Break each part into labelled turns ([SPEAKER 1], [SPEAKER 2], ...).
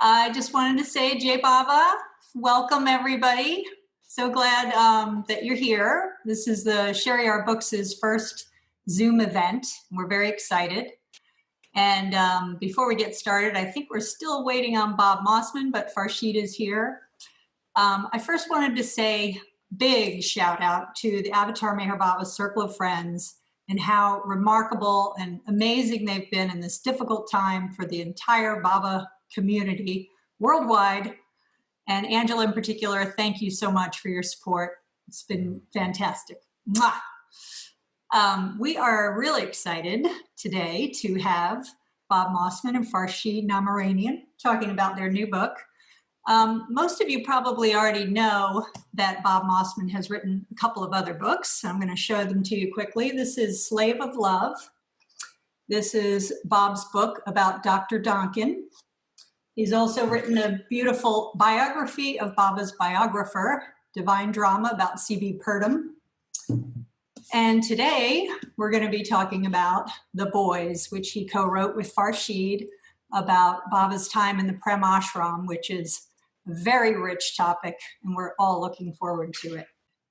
[SPEAKER 1] I just wanted to say, Jay Baba, welcome everybody. So glad that you're here. This is the Share Books' first Zoom event. We're very excited. And before we get started, I think we're still waiting on Bob Mossman, but Farshid is here. I first wanted to say big shout out to the Avatar Meher Baba Circle of Friends and how remarkable and amazing they've been in this difficult time for the entire Baba community worldwide. And Angela in particular, thank you so much for your support. It's been fantastic. Mwah! We are really excited today to have Bob Mossman and Farshid Namiranian talking about their new book. Most of you probably already know that Bob Mossman has written a couple of other books. I'm going to show them to you quickly. This is Slave of Love. This is Bob's book about Dr. Donkin. He's also written a beautiful biography of Baba's biographer, Divine Drama, about C.B. Purdom. And today we're going to be talking about The Boys, which he co-wrote with Farshid about Baba's time in the Prem Ashram, which is a very rich topic, and we're all looking forward to it.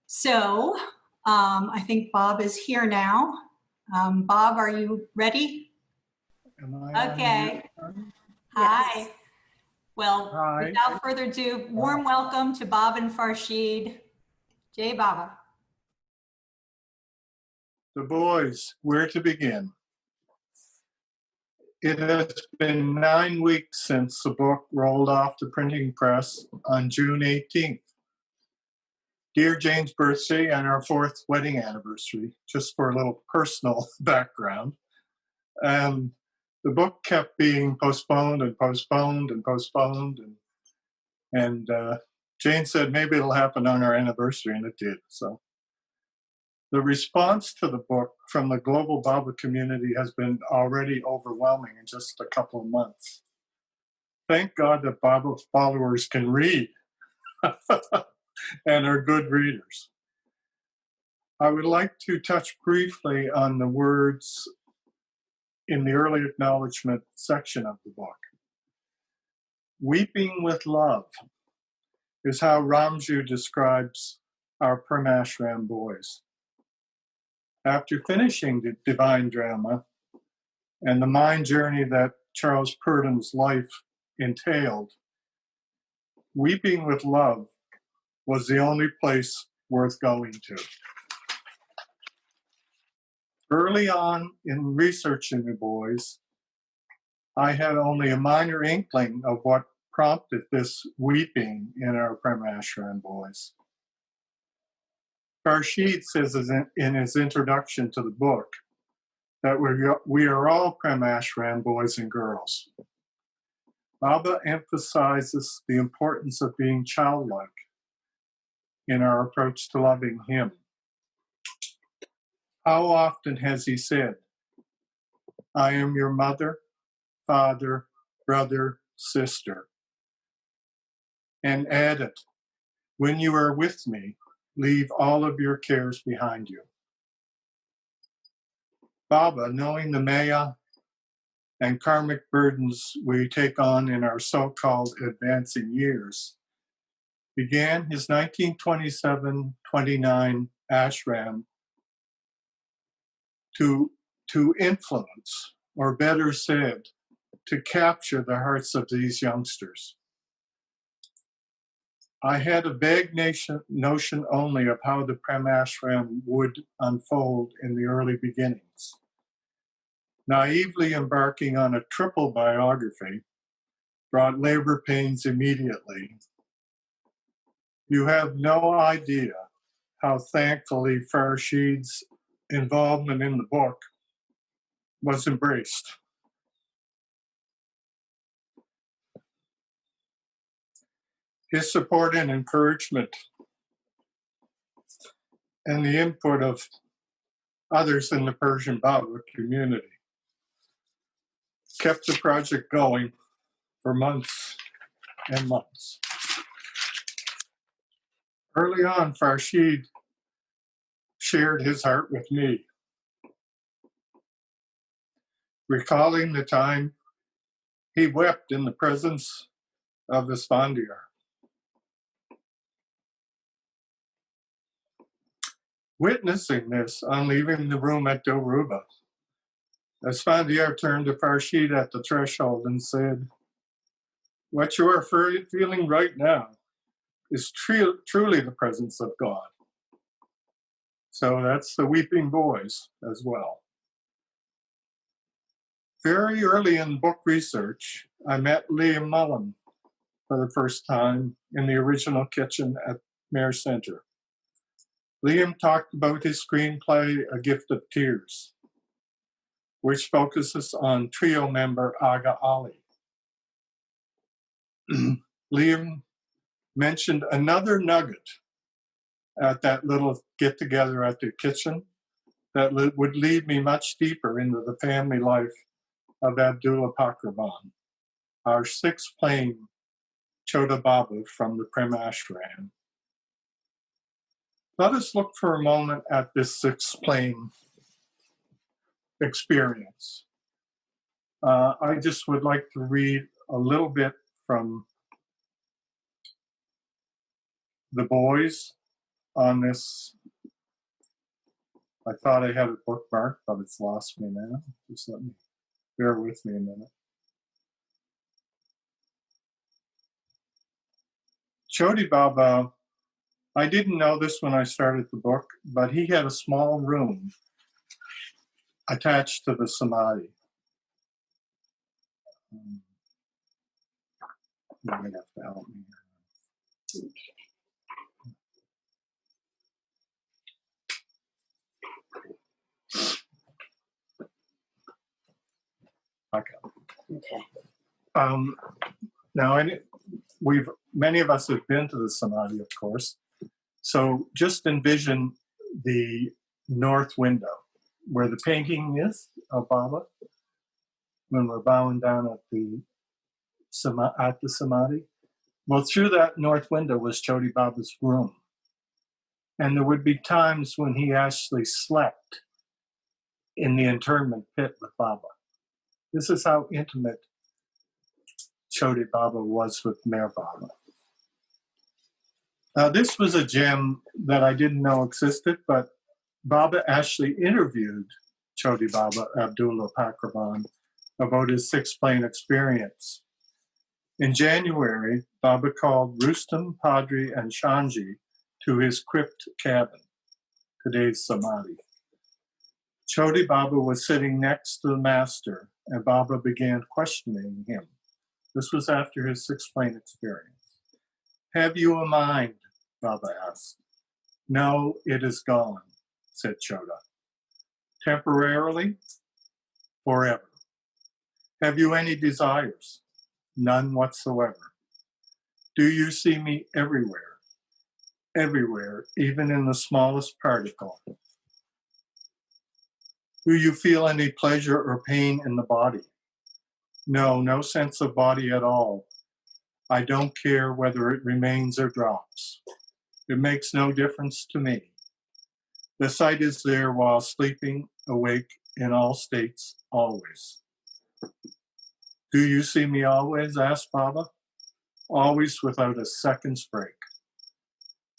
[SPEAKER 1] So I think Bob is here now. Bob, are you ready?
[SPEAKER 2] Am I
[SPEAKER 1] okay. Hi. Yes. Well, hi. Without further ado, warm welcome to Bob and Farshid. Jay Baba.
[SPEAKER 2] The Boys, where to begin? It has been 9 weeks since the book rolled off the printing press on June 18th. Dear Jane's birthday and our 4th wedding anniversary, just for a little personal background. The book kept being postponed and postponed and postponed. And Jane said maybe it'll happen on our anniversary, and it did. So the response to the book from the global Baba community has been already overwhelming in just a couple of months. Thank God that Baba followers can read and are good readers. I would like to touch briefly on the words in the early acknowledgement section of the book. Weeping with love is how Ramju describes our Prem Ashram boys. After finishing the Divine Drama and the mind journey that Charles Purdon's life entailed, weeping with love was the only place worth going to. Early on in researching the boys, I had only a minor inkling of what prompted this weeping in our Prem Ashram boys. Farshid says in his introduction to the book that we are all Prem Ashram boys and girls. Baba emphasizes the importance of being childlike in our approach to loving him. How often has he said, I am your mother, father, brother, sister, and added, when you are with me, leave all of your cares behind you. Baba, knowing the Maya and karmic burdens we take on in our so-called advancing years, began his 1927-29 ashram to influence, or better said, to capture the hearts of these youngsters. I had a vague notion only of how the Prem Ashram would unfold in the early beginnings. Naively embarking on a triple biography brought labor pains immediately. You have no idea how thankfully Farshid's involvement in the book was embraced. His support and encouragement and the input of others in the Persian Baba community kept the project going for months and months. Early on, Farshid shared his heart with me, recalling the time he wept in the presence of Esphandiar. Witnessing this on leaving the room at Dilruba, Esphandiar turned to Farshid at the threshold and said, "What you are feeling right now is truly the presence of God." So that's the weeping boys as well. Very early in book research, I met Liam Mullen for the first time in the original kitchen at Mayor Center. Liam talked about his screenplay, A Gift of Tears, which focuses on trio member Aga Ali. Liam mentioned another nugget at that little get-together at the kitchen that would lead me much deeper into the family life of Abdullah Pakraban, our sixth plane Chota Baba from the Prem Ashram. Let us look for a moment at this sixth plane experience. I just would like to read a little bit from the boys on this. I thought I had it bookmarked, but it's lost me now. Just let me, bear with me a minute. Choti Baba, I didn't know this when I started the book, but he had a small room attached to the Samadhi. You're going to have to help me here. Okay. Now, many of us have been to the Samadhi, of course. So just envision the north window where the painting is of Baba when we're bowing down at the Samadhi. Well, through that north window was Choti Baba's room. And there would be times when he actually slept in the internment pit with Baba. This is how intimate Choti Baba was with Mayor Baba. Now, this was a gem that I didn't know existed, but Baba actually interviewed Choti Baba, Abdullah Pakraban, about his sixth plane experience. In January, Baba called Rustam, Padri, and Shanji to his crypt cabin, today's Samadhi. Choti Baba was sitting next to the master, and Baba began questioning him. This was after his sixth plane experience. "Have you a mind?" Baba asked. "No, it is gone," said Chota. "Temporarily? Forever. Have you any desires?" "None whatsoever." "Do you see me everywhere?" "Everywhere, even in the smallest particle." "Do you feel any pleasure or pain in the body?" "No, no sense of body at all. I don't care whether it remains or drops. It makes no difference to me. The sight is there while sleeping, awake, in all states, always." "Do you see me always?" asked Baba. "Always, without a second's break."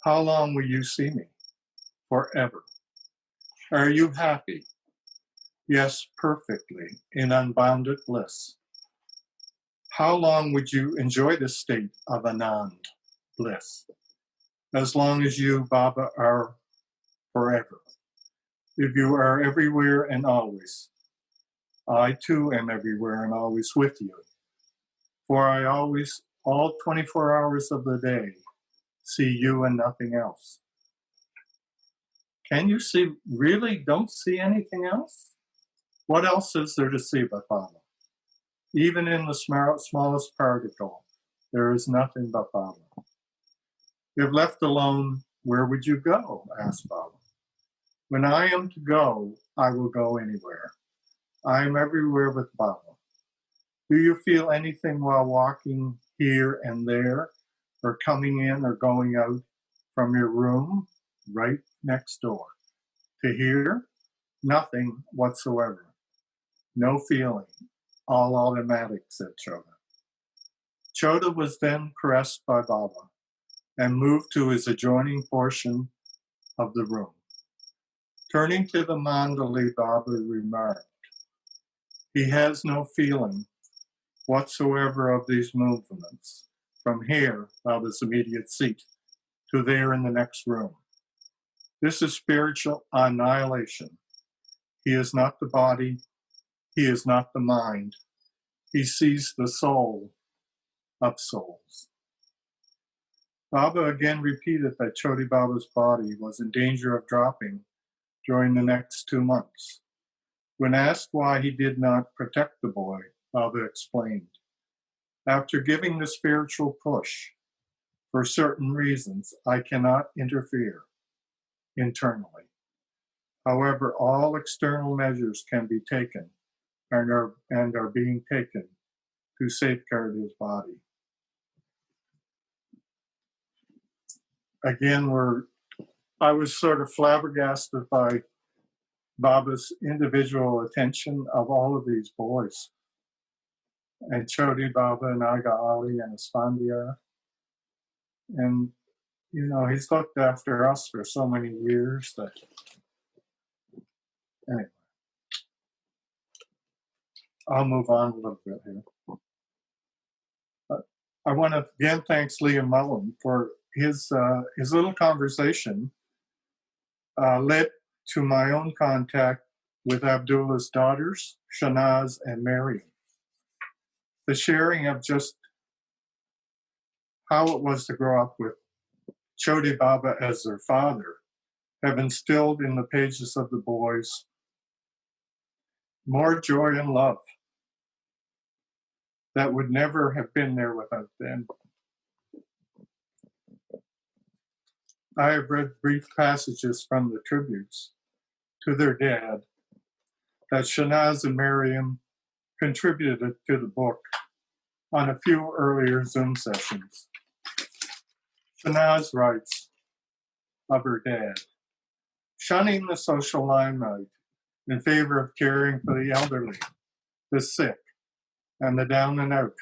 [SPEAKER 2] "How long will you see me?" "Forever." "Are you happy?" "Yes, perfectly, in unbounded bliss." "How long would you enjoy this state of Anand, bliss?" "As long as you, Baba, are forever. If you are everywhere and always, I too am everywhere and always with you. For I always, all 24 hours of the day, see you and nothing else." Can you see, really don't see anything else? What else is there to see but Baba? Even in the smallest particle, there is nothing but Baba. "If left alone, where would you go?" asked Baba. "When I am to go, I will go anywhere. I am everywhere with Baba. Do you feel anything while walking here and there, or coming in or going out from your room right next door? To here, nothing whatsoever. No feeling. All automatic," said Chota. Chota was then caressed by Baba and moved to his adjoining portion of the room. Turning to the mandali, Baba remarked, "He has no feeling whatsoever of these movements, from here, Baba's immediate seat, to there in the next room. This is spiritual annihilation. He is not the body, he is not the mind. He sees the soul of souls." Baba again repeated that Choti Baba's body was in danger of dropping during the next 2 months. When asked why he did not protect the boy, Baba explained, "After giving the spiritual push, for certain reasons, I cannot interfere internally. However, all external measures can be taken and are being taken to safeguard his body." Again, I was sort of flabbergasted by Baba's individual attention of all of these boys. And Choti Baba and Aga Ali and Esphandiar. And, you know, he's looked after us for so many years that, anyway. I'll move on a little bit here. I want to again thank Liam Mullen for his little conversation led to my own contact with Abdullah's daughters, Shanaz and Mariam. The sharing of just how it was to grow up with Choti Baba as their father have instilled in the pages of the boys more joy and love that would never have been there without them. I have read brief passages from the tributes to their dad that Shanaz and Mariam contributed to the book on a few earlier Zoom sessions. Shanaz writes of her dad, "Shunning the social limelight in favor of caring for the elderly, the sick, and the down and out.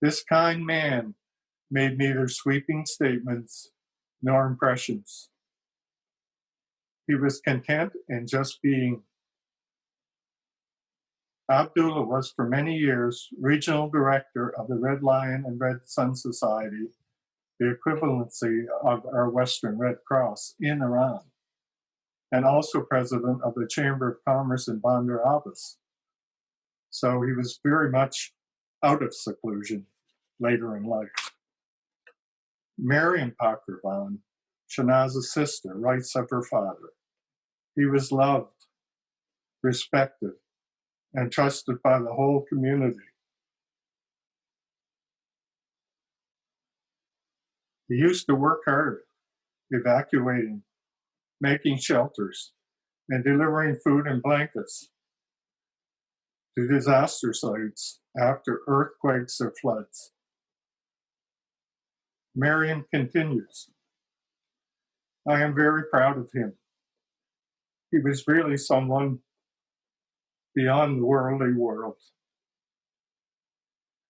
[SPEAKER 2] This kind man made neither sweeping statements nor impressions. He was content in just being." Abdullah was for many years regional director of the Red Lion and Red Sun Society, the equivalency of our Western Red Cross in Iran, and also president of the Chamber of Commerce in Bandar Abbas. So he was very much out of seclusion later in life. Mariam Pakravan, Shanaz's sister, writes of her father, "He was loved, respected, and trusted by the whole community. He used to work hard, evacuating, making shelters, and delivering food and blankets to disaster sites after earthquakes or floods." Mariam continues, "I am very proud of him. He was really someone beyond the worldly world.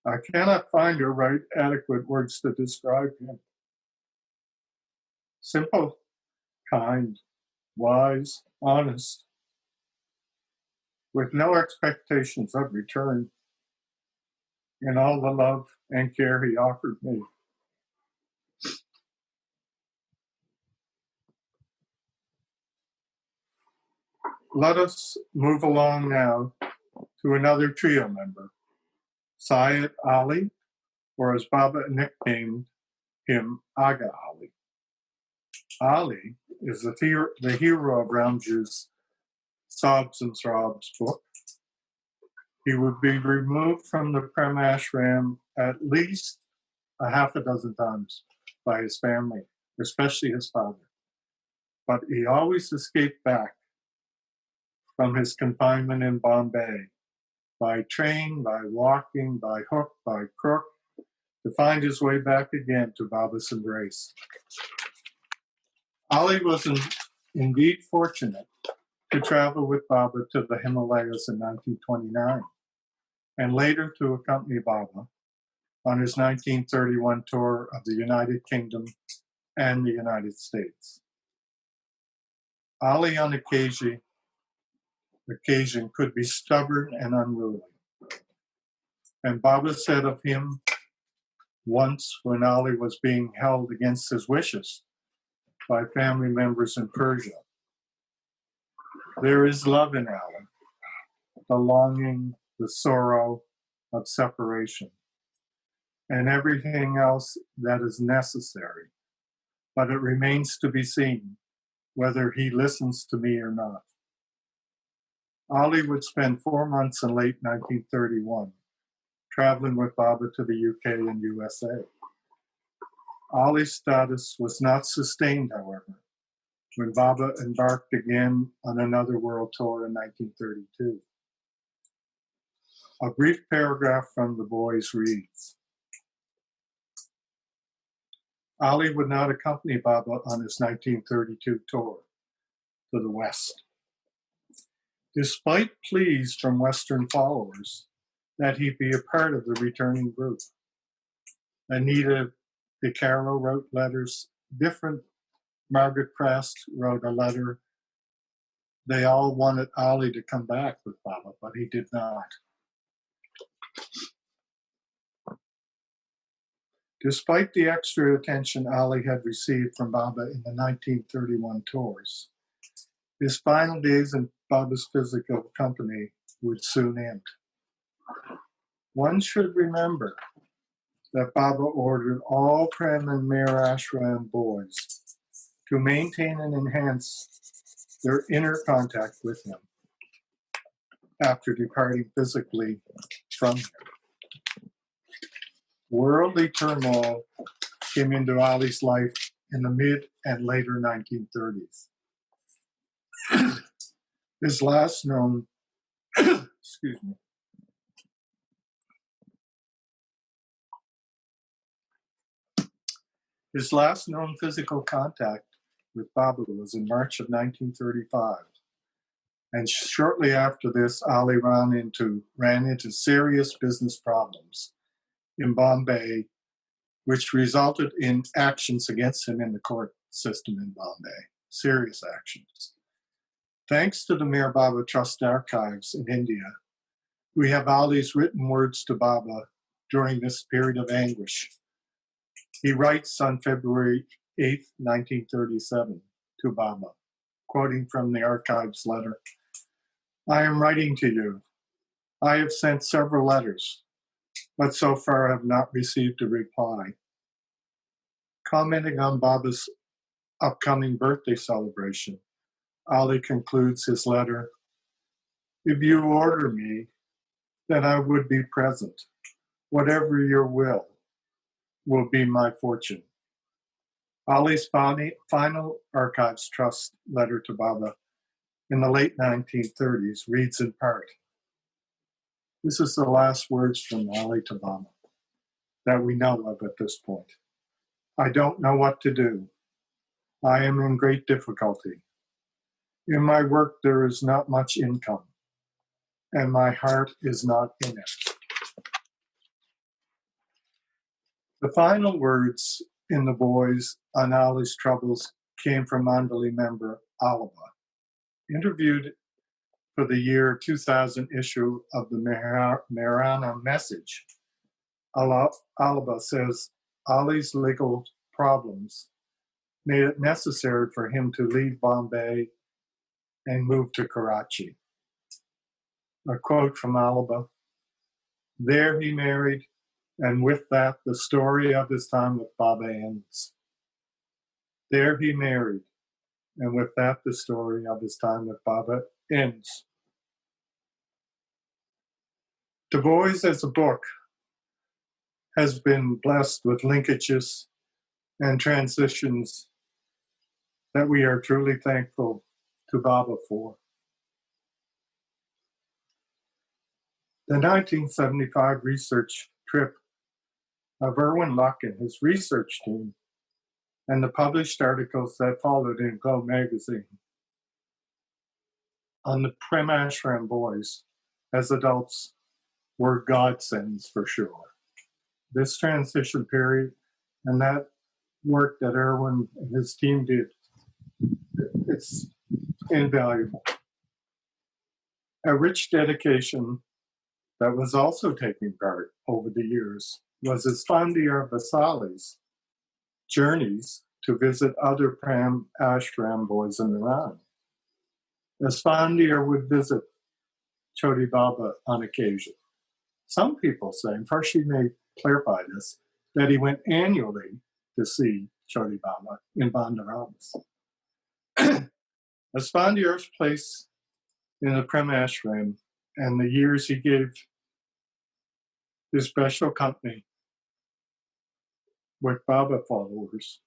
[SPEAKER 2] I cannot find or write adequate words to describe him. Simple, kind, wise, honest, with no expectations of return in all the love and care he offered me." Let us move along now to another trio member, Syed Ali, or as Baba nicknamed him, Aga Ali. Ali is the hero of Ramju's Sobs and Throbs book. He would be removed from the Prem Ashram at least a half a dozen times by his family, especially his father. But he always escaped back from his confinement in Bombay, by train, by walking, by hook, by crook, to find his way back again to Baba's embrace. Ali was indeed fortunate to travel with Baba to the Himalayas in 1929, and later to accompany Baba on his 1931 tour of the United Kingdom and the United States. Ali on occasion could be stubborn and unruly. And Baba said of him once when Ali was being held against his wishes by family members in Persia, "There is love in Ali, the longing, the sorrow of separation, and everything else that is necessary, but it remains to be seen whether he listens to me or not." Ali would spend 4 months in late 1931 traveling with Baba to the UK and USA. Ali's status was not sustained, however, when Baba embarked again on another world tour in 1932. A brief paragraph from the boys reads, Ali would not accompany Baba on his 1932 tour to the West, despite pleas from Western followers that he be a part of the returning group. Anita DeCaro wrote letters, different Margaret Prest wrote a letter. They all wanted Ali to come back with Baba, but he did not. Despite the extra attention Ali had received from Baba in the 1931 tours, his final days in Baba's physical company would soon end. One should remember that Baba ordered all Prem and Ashram boys to maintain and enhance their inner contact with him after departing physically from him. Worldly turmoil came into Ali's life in the mid and later 1930s. His last known, excuse me, his last known physical contact with Baba was in March of 1935. And shortly after this, Ali ran into serious business problems in Bombay, which resulted in actions against him in the court system in Bombay, serious actions. Thanks to the Mir Baba Trust archives in India, we have Ali's written words to Baba during this period of anguish. He writes on February 8, 1937, to Baba, quoting from the archives letter, "I am writing to you. I have sent several letters, but so far have not received a reply." Commenting on Baba's upcoming birthday celebration, Ali concludes his letter, "If you order me, then I would be present. Whatever your will be my fortune." Ali's final Archives Trust letter to Baba in the late 1930s reads in part, this is the last words from Ali to Baba that we know of at this point. "I don't know what to do. I am in great difficulty. In my work, there is not much income, and my heart is not in it." The final words in the boys on Ali's troubles came from Mandali member Alaba, interviewed for the year 2000 issue of the Marana Message. Alaba says Ali's legal problems made it necessary for him to leave Bombay and move to Karachi. A quote from Alaba, "There he married, and with that the story of his time with Baba ends." There he married, and with that the story of his time with Baba ends. The Boys as a book has been blessed with linkages and transitions that we are truly thankful to Baba for. The 1975 research trip of Erwin Luck and his research team and the published articles that followed in Glow magazine on the Prem Ashram boys as adults were godsends for sure. this transition period and that work that Erwin and his team did, it's invaluable. A rich dedication that was also taking part over the years was Esphandiar Vesali's journeys to visit other Prem Ashram boys in Iran. Esphandiar would visit Choti Baba on occasion. Some people say, and Farshid may clarify this, that he went annually to see Choti Baba in Bandarabas. Esphandiar's place in the Prem Ashram and the years he gave his special company with Baba followers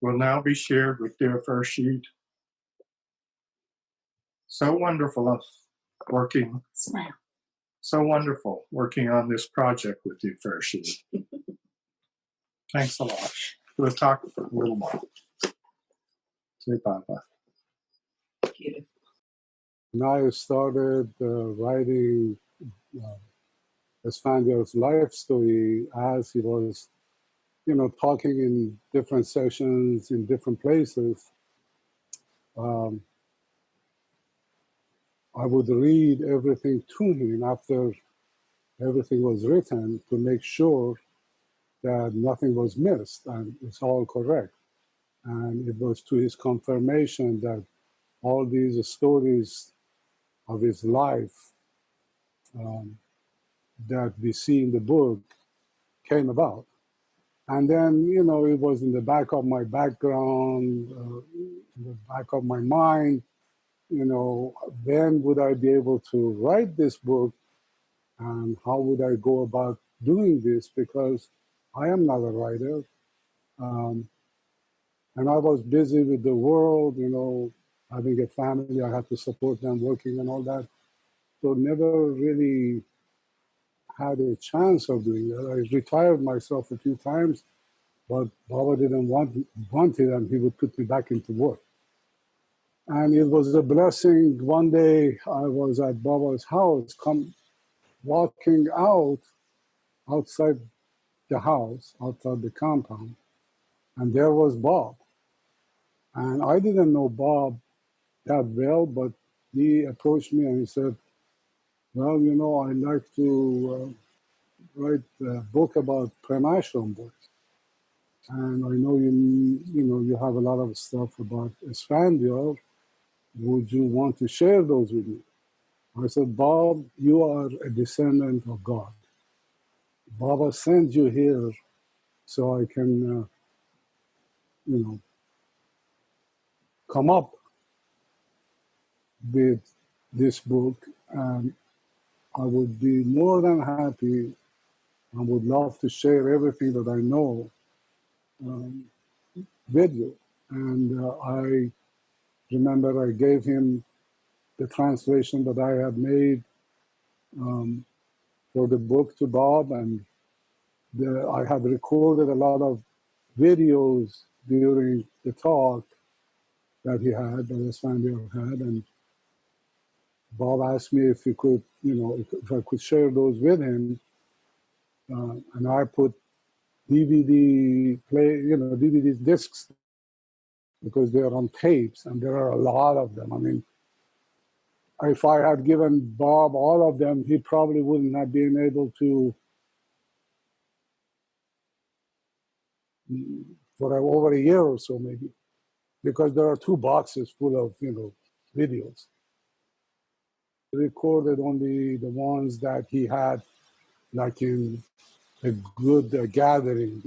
[SPEAKER 2] will now be shared with dear Farshid. So wonderful working.
[SPEAKER 3] Smile.
[SPEAKER 2] So wonderful working on this project with you, Farshid. Thanks a lot. We'll talk for a little more. Say Baba.
[SPEAKER 3] Beautiful.
[SPEAKER 4] And I started writing Esphandiar's life story as he was, talking in different sessions in different places. I would read everything to him after everything was written to make sure that nothing was missed and it's all correct. And it was to his confirmation that all these stories of his life that we see in the book came about. And then, it was in the back of my background, in the back of my mind, when would I be able to write this book and how would I go about doing this? Because I am not a writer. And I was busy with the world, having a family, I had to support them, working and all that. So never really had a chance of doing that. I retired myself a few times, but Baba didn't want it, and he would put me back into work. And it was a blessing. One day I was at Baba's house, walking outside the house, outside the compound, and there was Bob. And I didn't know Bob that well, but he approached me and he said, well, I'd like to write a book about Prem Ashram boys. And I know you have a lot of stuff about Esphandiar. Would you want to share those with me? I said, Bob, you are a descendant of God. Baba sent you here so I can, come up with this book. And I would be more than happy and would love to share everything that I know with you. And I remember I gave him the translation that I had made for the book to Bob, and I had recorded a lot of videos during the talk that he had, that Esphandiar had, and Bob asked me if he could, if I could share those with him, and I put DVD DVD discs, because they're on tapes, and there are a lot of them. I mean, if I had given Bob all of them, he probably wouldn't have been able to, for over a year or so maybe, because there are 2 boxes full of, videos. He recorded only the ones that he had, like in a good gathering.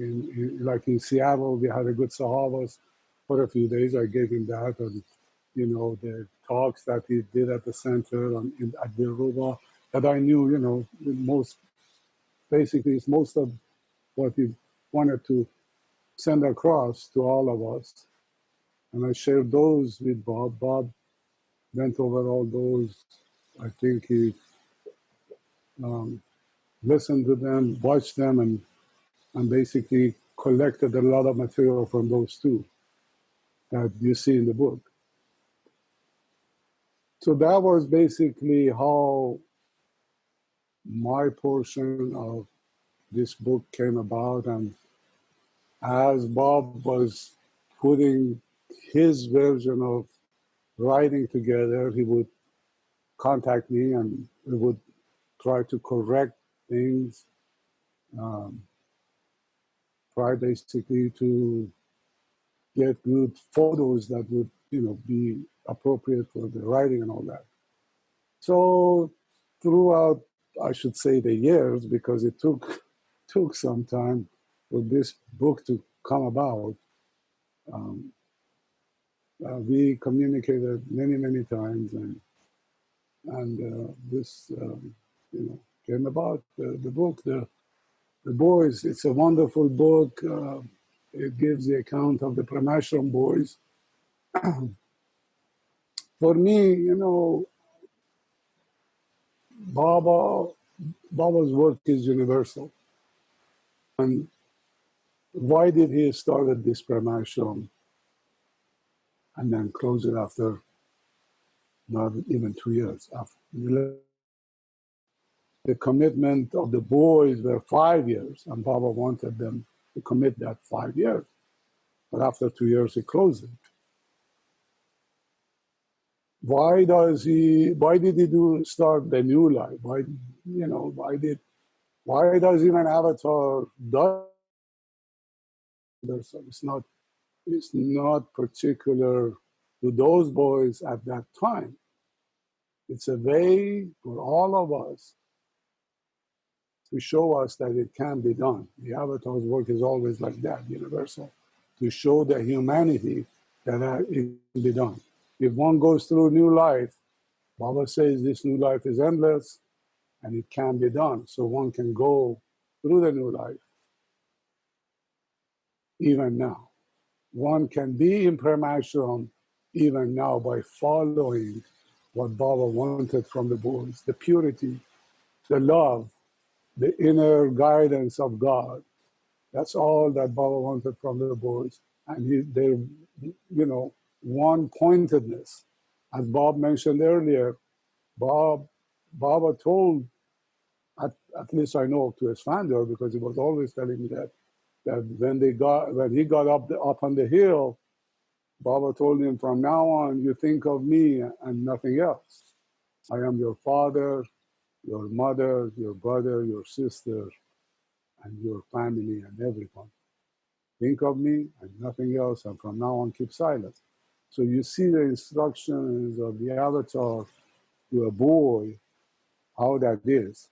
[SPEAKER 4] Like in Seattle, we had a good Sahabas for a few days. I gave him that, and the talks that he did at the center at Dilruba that I knew, basically it's most of what he wanted to send across to all of us. And I shared those with Bob. Bob went over all those. I think he listened to them, watched them, and basically collected a lot of material from those 2 that you see in the book. So that was basically how my portion of this book came about, and as Bob was putting his version of writing together, he would contact me and we would try to correct things, try basically to get good photos that would, be appropriate for the writing and all that. So throughout, I should say, the years, because it took some time for this book to come about, we communicated many times, and this came about. The book, the boys. It's a wonderful book. It gives the account of the Prem Ashram boys. For me, Baba's work is universal. And why did he start this Prem Ashram and then close it after not even 2 years? After the commitment of the boys were 5 years, and Baba wanted them to commit that 5 years. But after 2 years, he closed it. Why did he start the new life? Why does even Avatar do? It's not particular to those boys at that time. It's a way for all of us to show us that it can be done. The Avatar's work is always like that, universal, to show the humanity that it can be done. If one goes through new life, Baba says this new life is endless and it can be done. So one can go through the new life even now. One can be in Prem Ashram even now by following what Baba wanted from the boys, the purity, the love, the inner guidance of God. That's all that Baba wanted from the boys. And their, one-pointedness. As Bob mentioned earlier, Baba told, at least I know, to Esphandiar, because he was always telling me that when he got up on the hill, Baba told him, from now on, you think of me and nothing else. I am your father, your mother, your brother, your sister, and your family and everyone. Think of me and nothing else, and from now on, keep silence. So you see the instructions of the Avatar to a boy, how that is,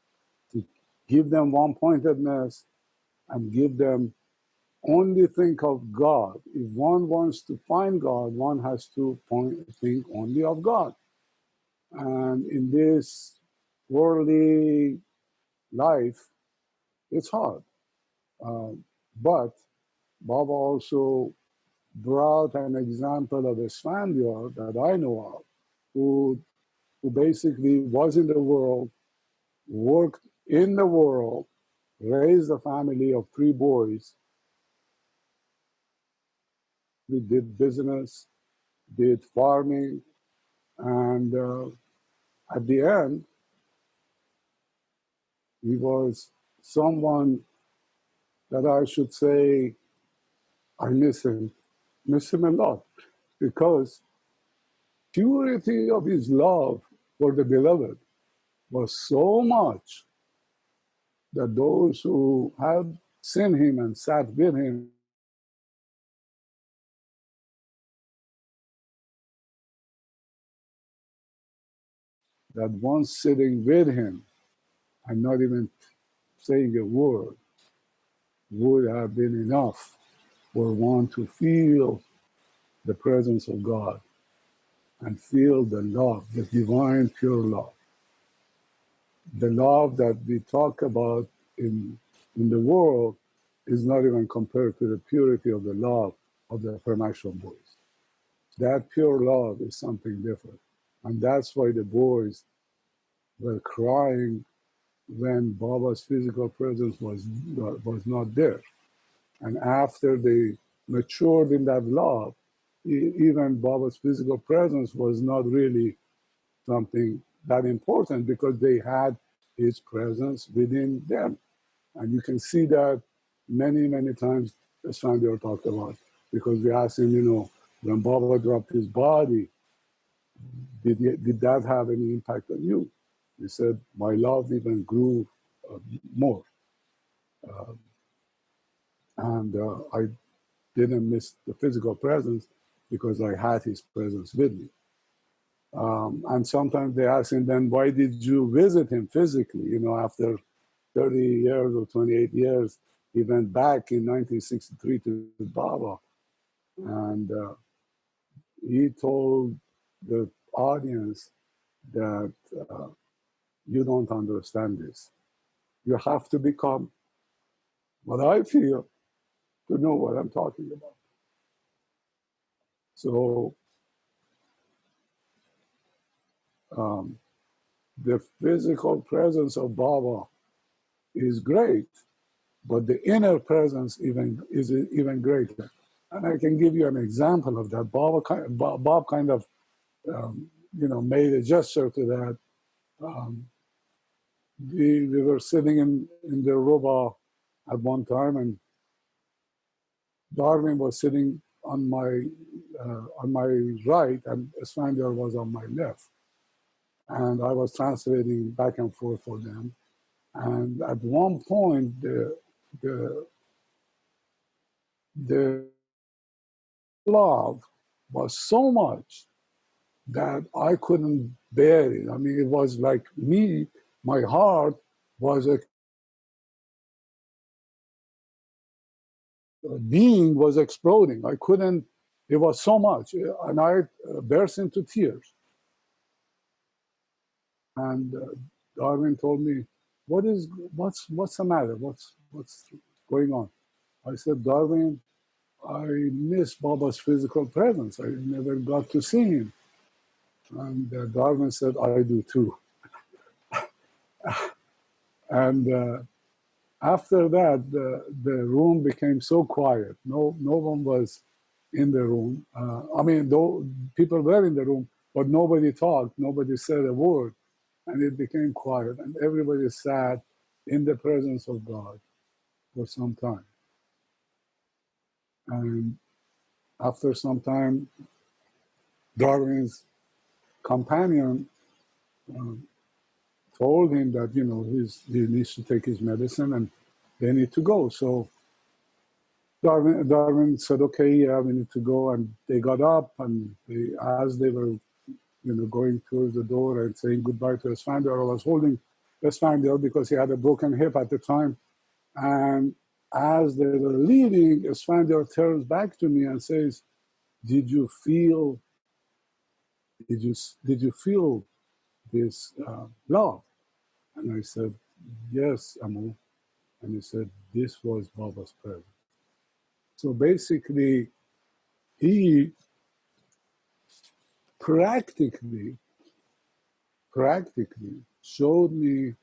[SPEAKER 4] to give them one-pointedness and give them only think of God. If one wants to find God, one has to think only of God. And in this worldly life, it's hard. But Baba also brought an example of Esphandiar that I know of, who basically was in the world, worked in the world, raised a family of 3 boys. We did business, did farming, and at the end, he was someone that I should say I miss him a lot, because purity of his love for the beloved was so much that those who had seen him and sat with him that once sitting with him and not even saying a word would have been enough for one to feel the presence of God and feel the love, the divine pure love. The love that we talk about in the world is not even compared to the purity of the love of the Prem Ashram boys. That pure love is something different. And that's why the boys were crying when Baba's physical presence was not there. And after they matured in that love, even Baba's physical presence was not really something that important, because they had his presence within them. And you can see that many, many times Esphandiar talked about, because we asked him, when Baba dropped his body, did that have any impact on you? He said, my love even grew more. I didn't miss the physical presence because I had his presence with me. And sometimes they ask him, then why did you visit him physically? After 30 years or 28 years, he went back in 1963 to Baba. And he told the audience that you don't understand this. You have to become what I feel to know what I'm talking about. So the physical presence of Baba is great, but the inner presence is even greater. And I can give you an example of that. Bob kind of, made a gesture to that. We were sitting in the Ruba at one time, and Darwin was sitting on my right, and Esphandiar was on my left. And I was translating back and forth for them. And at one point, the love was so much that I couldn't bear it. I mean, it was like me, my heart was a being was exploding. I couldn't, it was so much. And I burst into tears. And Darwin told me, what's the matter? What's going on? I said, Darwin, I miss Baba's physical presence. I never got to see him. And Darwin said, I do too. And after that, the room became so quiet. No one was in the room. Though people were in the room, but nobody talked. Nobody said a word. And it became quiet. And everybody sat in the presence of God for some time. And after some time, Darwin's companion told him that, he needs to take his medicine and they need to go. So Darwin said, okay, yeah, we need to go. And they got up, and as they were, going towards the door and saying goodbye to Esphandiar, I was holding Esphandiar because he had a broken hip at the time. And as they were leaving, Esphandiar turns back to me and says, did you feel this love? And I said, yes, Amu. And he said, this was Baba's presence. So basically, he practically showed me,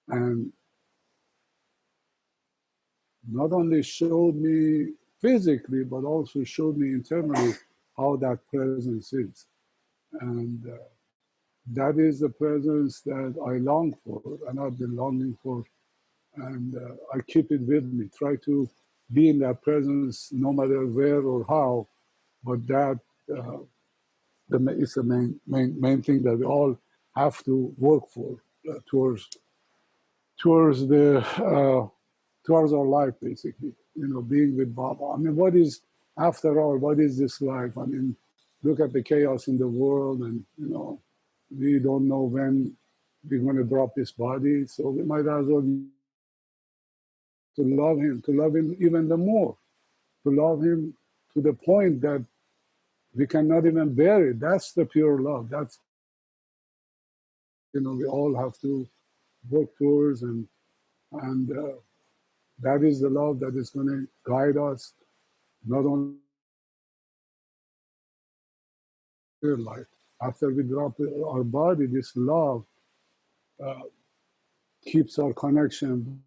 [SPEAKER 4] and not only showed me physically, but also showed me internally how that presence is. And that is the presence that I long for, and I've been longing for. And I keep it with me, try to be in that presence no matter where or how, but that it's the main thing that we all have to work for towards our life, basically. Being with Baba. I mean, after all, what is this life? I mean, look at the chaos in the world, and we don't know when we're going to drop this body, so we might as well to love him even the more, to love him to the point that we cannot even bear it. That's the pure love. That's, we all have to work towards, and that is the love that is going to guide us, not only in life. After we drop our body, this love keeps our connection.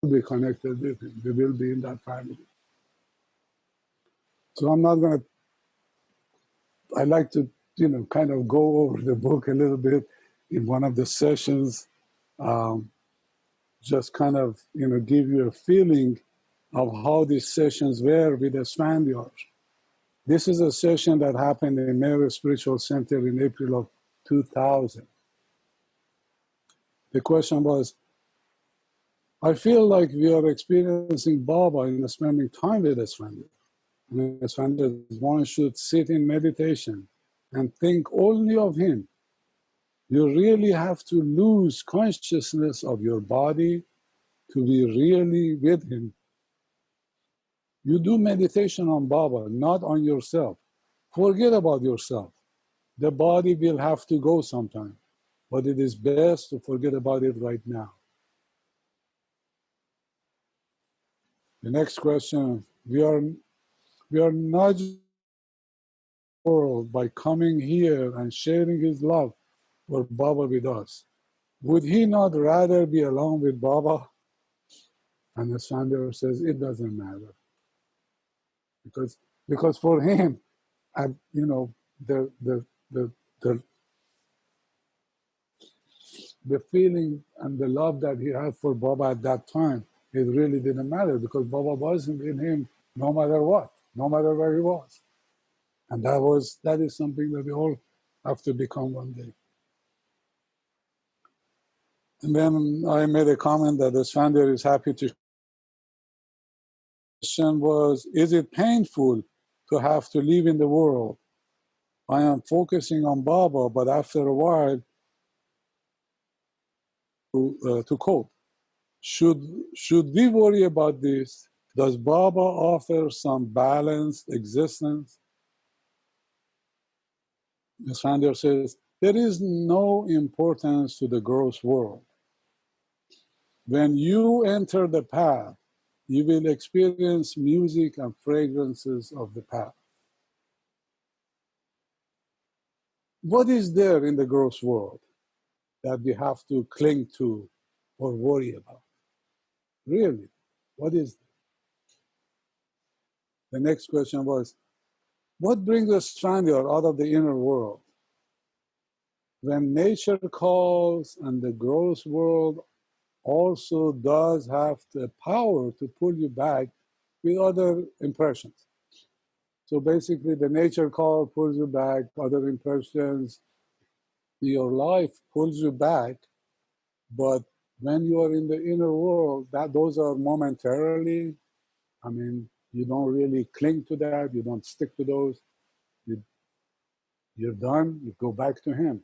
[SPEAKER 4] We'll be connected with him. We will be in that family. So I'm not going to, I like to kind of go over the book a little bit in one of the sessions, just kind of, give you a feeling of how these sessions were with Esphandiar. This is a session that happened in Mary Spiritual Center in April of 2000. The question was, I feel like we are experiencing Baba and spending time with Esphandiar. And Esphandiar, one should sit in meditation and think only of him. You really have to lose consciousness of your body to be really with him. You do meditation on Baba, not on yourself. Forget about yourself. The body will have to go sometime, but it is best to forget about it right now. The next question, we are not the world by coming here and sharing his love for Baba with us. Would he not rather be alone with Baba? And the Esphandiar says, it doesn't matter. Because for him, the feeling and the love that he had for Baba at that time, it really didn't matter because Baba wasn't in him no matter what, no matter where he was. And that is something that we all have to become one day. And then I made a comment that Esphandiar is happy to. The question was, is it painful to have to live in the world? I am focusing on Baba, but after a while, to cope. Should we worry about this? Does Baba offer some balanced existence? Esphandiar says, there is no importance to the gross world. When you enter the path, you will experience music and fragrances of the path. What is there in the gross world that we have to cling to or worry about? Really, what is there? The next question was, what brings Esphandiar out of the inner world? When nature calls and the gross world also does have the power to pull you back with other impressions. So basically the nature call pulls you back, other impressions, your life pulls you back, but when you are in the inner world, those are momentarily. I mean, you don't really cling to that, you don't stick to those. You're done, you go back to him.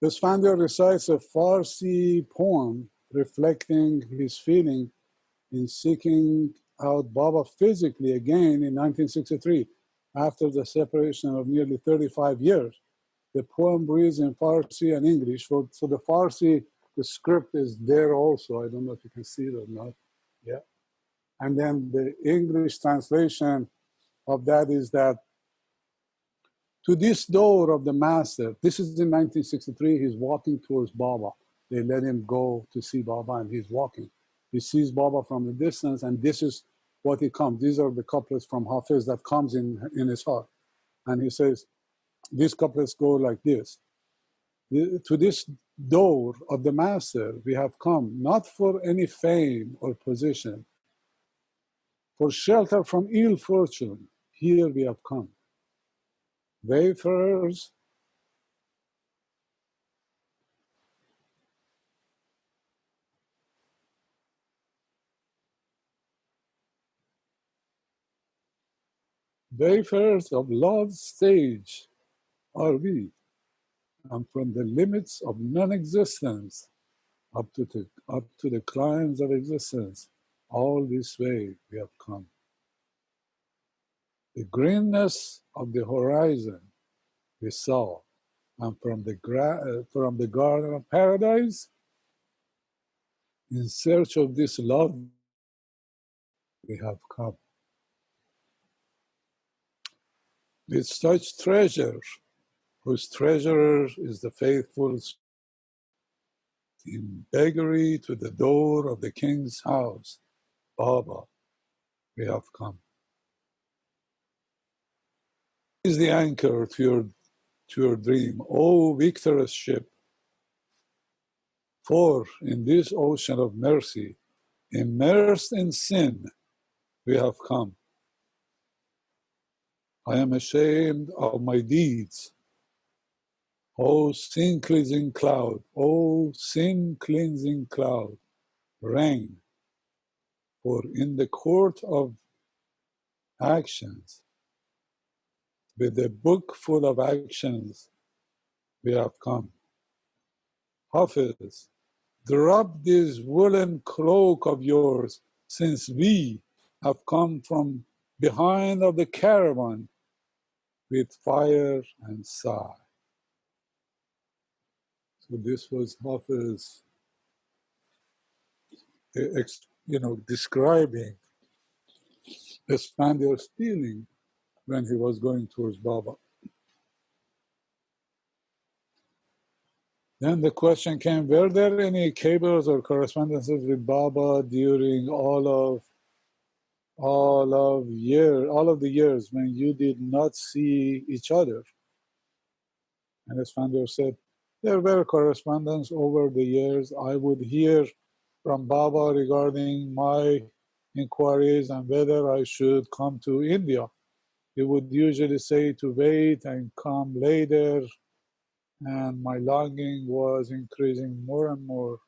[SPEAKER 4] Esphandiar recites a Farsi poem reflecting his feeling in seeking out Baba physically again in 1963, after the separation of nearly 35 years. The poem reads in Farsi and English. So the Farsi, the script is there also. I don't know if you can see it or not. Yeah. And then the English translation of that is that, to this door of the master, this is in 1963, he's walking towards Baba. They let him go to see Baba and he's walking. He sees Baba from a distance and this is what he comes. These are the couplets from Hafiz that comes in his heart. And he says, these couplets go like this. To this door of the master we have come, not for any fame or position, for shelter from ill fortune, here we have come. Wayfarers of love's stage are we, and from the limits of non-existence up to the climes of existence, all this way we have come. The greenness of the horizon we saw, and from the garden of paradise, in search of this love, we have come. With such treasure, whose treasurer is the faithful, in beggary to the door of the king's house, Baba, we have come. is the anchor to your dream, O victorious ship. For in this ocean of mercy, immersed in sin, we have come. I am ashamed of my deeds. O sin-cleansing cloud, O sin-cleansing cloud, rain. For in the court of actions, with a book full of actions, we have come. Hafiz, drop this woolen cloak of yours, since we have come from behind of the caravan with fire and sigh. So this was Hafiz, describing Esphandiar's feeling when he was going towards Baba. Then the question came, were there any cables or correspondences with Baba during all of the years when you did not see each other? And Esphandiar said, there were correspondence over the years. I would hear from Baba regarding my inquiries and whether I should come to India. He would usually say to wait and come later, and my longing was increasing more and more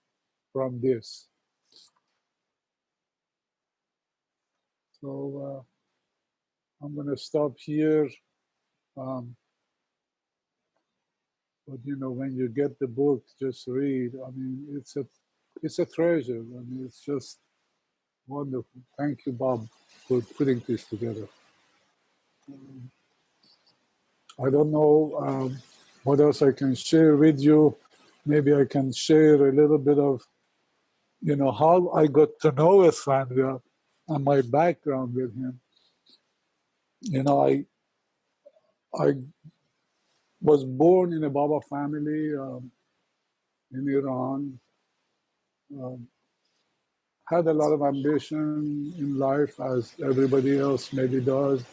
[SPEAKER 4] from this. So I'm going to stop here. But when you get the book, just read. I mean, it's a treasure. I mean, it's just wonderful. Thank you, Bob, for putting this together. I don't know what else I can share with you. Maybe I can share a little bit of, how I got to know Esphandiar and my background with him. I was born in a Baba family in Iran. Had a lot of ambition in life, as everybody else maybe does.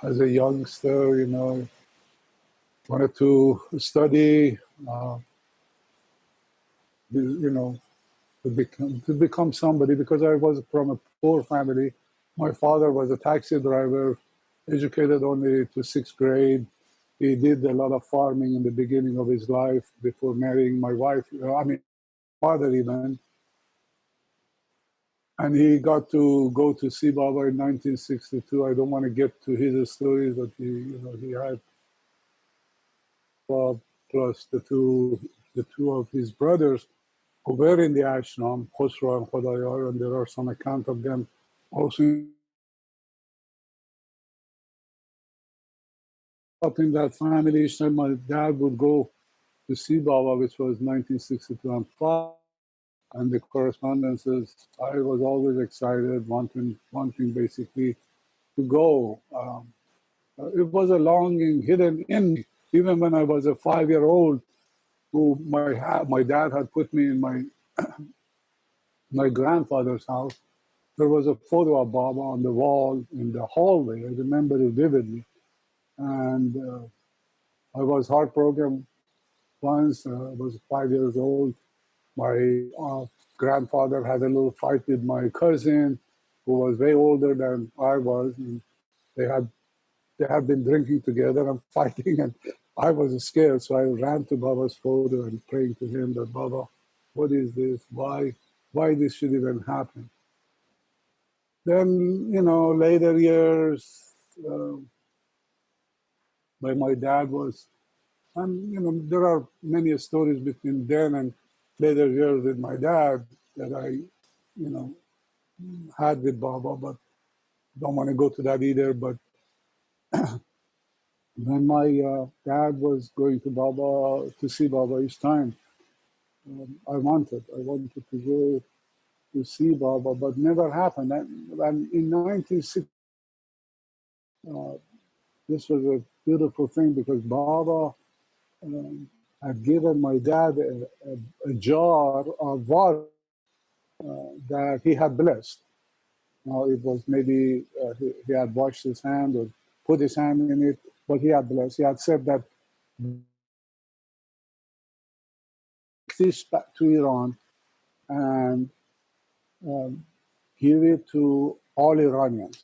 [SPEAKER 4] As a youngster, wanted to study, to become somebody, because I was from a poor family. My father was a taxi driver, educated only to 6th grade. He did a lot of farming in the beginning of his life before marrying my wife, father even. And he got to go to see Baba in 1962. I don't want to get to his stories, but he had Bob plus the two of his brothers who were in the ashram, Khosrow and Khodayar, and there are some account of them also up in that family. Each time my dad would go to see Baba, which was 1962 and 5, and the correspondences, I was always excited, wanting basically to go. It was a longing hidden in me. Even when I was a 5-year-old, who my dad had put me in my grandfather's house, there was a photo of Baba on the wall in the hallway. I remember it vividly. And I was heartbroken once. I was 5 years old. My grandfather had a little fight with my cousin, who was way older than I was. And they had been drinking together and fighting, and I was scared. So I ran to Baba's photo and praying to him that, Baba, what is this? Why this should even happen? Then, later years, by my dad was, and, there are many stories between then and later years with my dad that I, had with Baba, but don't want to go to that either. But when my dad was going to see Baba each time, I wanted to go to see Baba, but never happened. And in 1960, this was a beautiful thing, because Baba had given my dad a jar of water that he had blessed. Now, it was maybe he had washed his hand or put his hand in it, what he had blessed. He had said that this back to Iran and give it to all Iranians.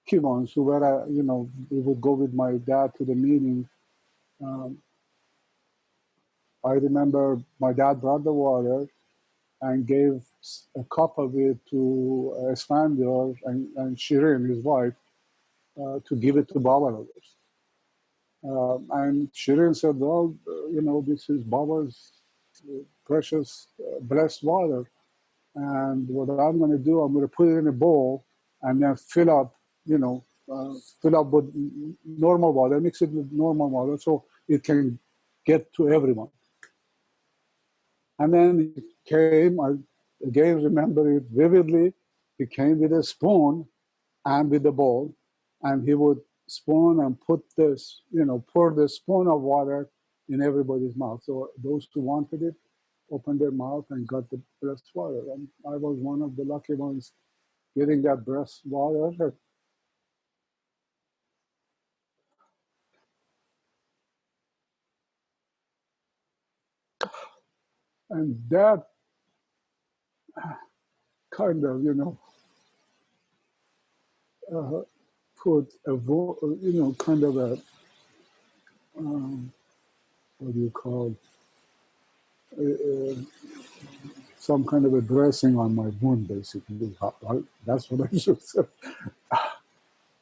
[SPEAKER 4] Kimon, so where we would go with my dad to the meeting. I remember my dad brought the water and gave a cup of it to Esphandiar and Shirin, his wife, to give it to Baba lovers. And Shirin said, well, this is Baba's precious, blessed water. And what I'm going to do, I'm going to put it in a bowl and then fill up with normal water, mix it with normal water so it can get to everyone. And then he came, I again remember it vividly, he came with a spoon and with a bowl, and he would spoon and put this, pour the spoon of water in everybody's mouth. So those who wanted it opened their mouth and got the breast water. And I was one of the lucky ones getting that breast water. And that kind of, put kind of a, what do you call, some kind of a dressing on my wound, basically. That's what I should say.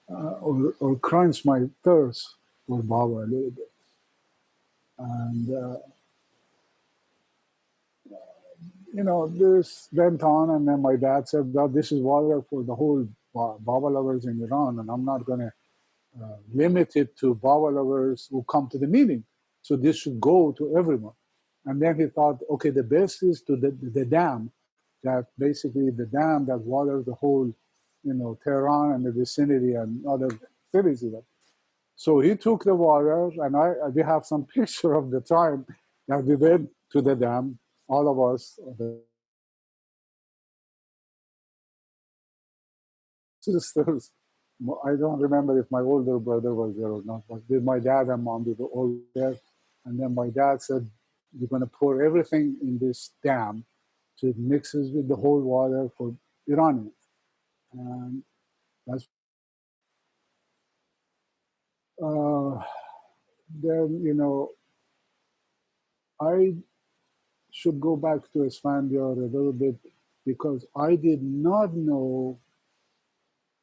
[SPEAKER 4] Or quench my thirst for Baba a little bit. And, this went on, and then my dad said, well, this is water for the whole Baba lovers in Iran, and I'm not going to limit it to Baba lovers who come to the meeting. So this should go to everyone. And then he thought, okay, the best is to the dam, that basically the dam that waters the whole, Tehran and the vicinity and other cities even. So he took the water, and we have some picture of the time that we went to the dam, all of us, the sisters. I don't remember if my older brother was there or not, but my dad and mom, they were all there. And then my dad said, we're going to pour everything in this dam so it mixes with the whole water for Iranians. And that's, then, I should go back to Esphandiar a little bit because I did not know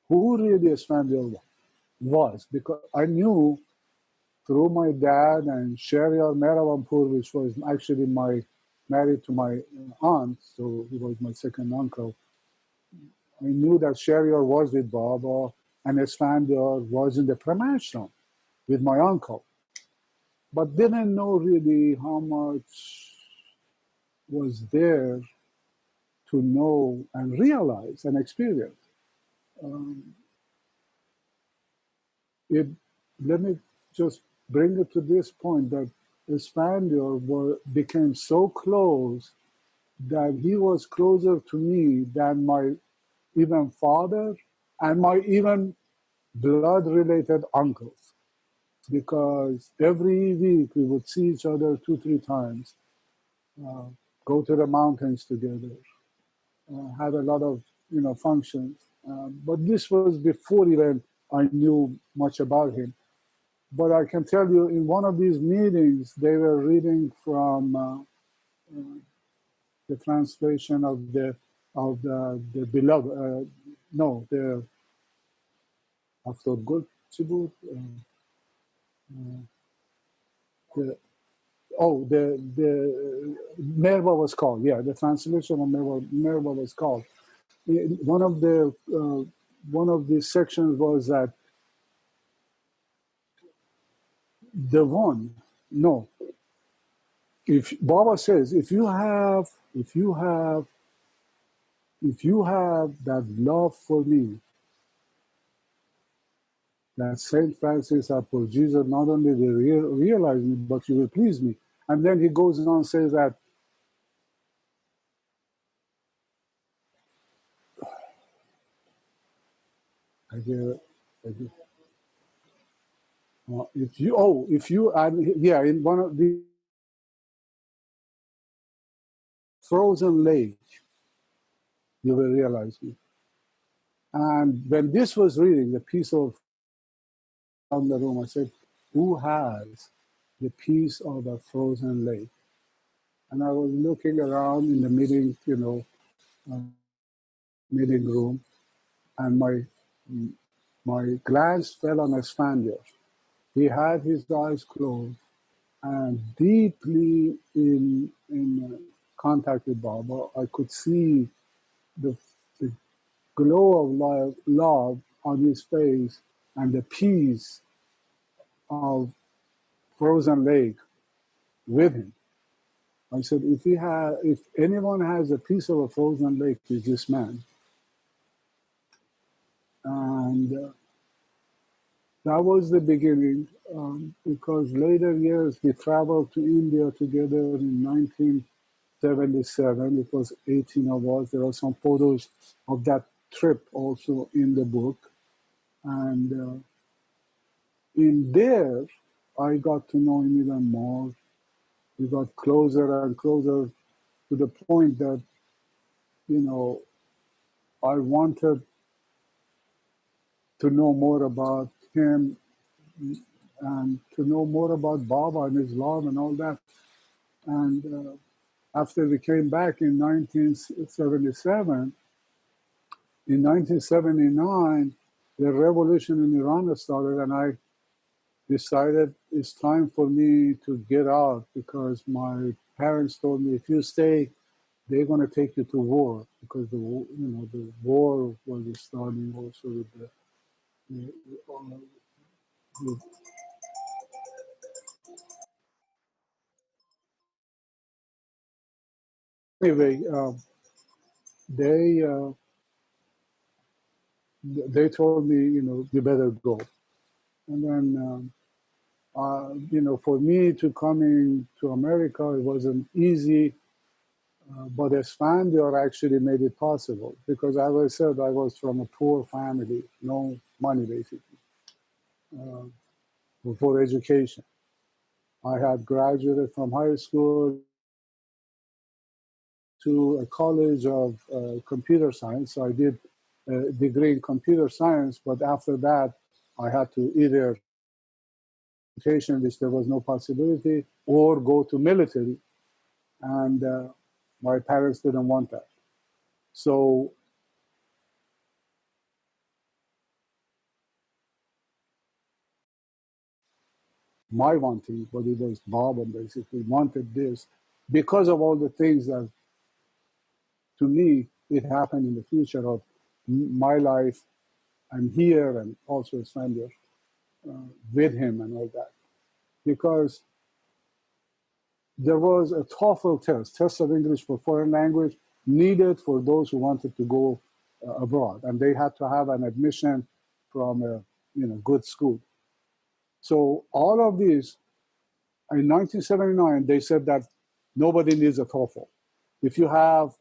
[SPEAKER 4] who really Esphandiar was, because I knew through my dad and Shehryar Mehrabanpur, which was actually married to my aunt, so he was my second uncle. I knew that Shehryar was with Baba and Esphandiar was in the Prem Ashram with my uncle, but didn't know really how much was there to know and realize and experience. Let me just bring it to this point that Esphandiar became so close that he was closer to me than my even father and my even blood-related uncles, because every week we would see each other 2-3 times, go to the mountains together, had a lot of functions. But this was before even I knew much about him. But I can tell you, in one of these meetings, they were reading from the translation of the beloved. No, the after good the Merva was called. Yeah, the translation of Merva was called. One of the sections was that the one, no, if Baba says, if you have that love for me, that Saint Francis for Jesus, not only will realize me, but you will please me. And then he goes on and says that I hear. If you add, yeah, in one of the frozen lake, you will realize it. And when this was reading, the piece of on the room, I said, who has the piece of a frozen lake? And I was looking around in the meeting, meeting room, and my glance fell on Esphandiar. He had his eyes closed and deeply in contact with Baba. I could see the glow of love on his face and the peace of frozen lake with him. I said, if anyone has a piece of a frozen lake, it's this man. And that was the beginning, because later years we traveled to India together in 1977. It was 18 of us. There are some photos of that trip also in the book. And in there, I got to know him even more. We got closer and closer to the point that, I wanted to know more about him and to know more about Baba and his love and all that. And after we came back in 1977, in 1979, the revolution in Iran started, and I decided it's time for me to get out because my parents told me, if you stay, they're going to take you to war, because the war was starting also with the anyway, they they told me, you better go. And then, for me to coming to America, it wasn't easy. But Esphandiar actually made it possible because, as I said, I was from a poor family, no money basically, uh, for education. I had graduated from high school to a college of computer science. So I did a degree in computer science, but after that, I had to either education, which there was no possibility, or go to military. And my parents didn't want that. So my wanting, but it was Baba basically wanted this because of all the things that, to me, it happened in the future of my life. I'm here and also Esphandiar with him and all that. Because there was a TOEFL test of English for foreign language, needed for those who wanted to go abroad. And they had to have an admission from a good school. So all of these, in 1979, they said that nobody needs a TOEFL. If you have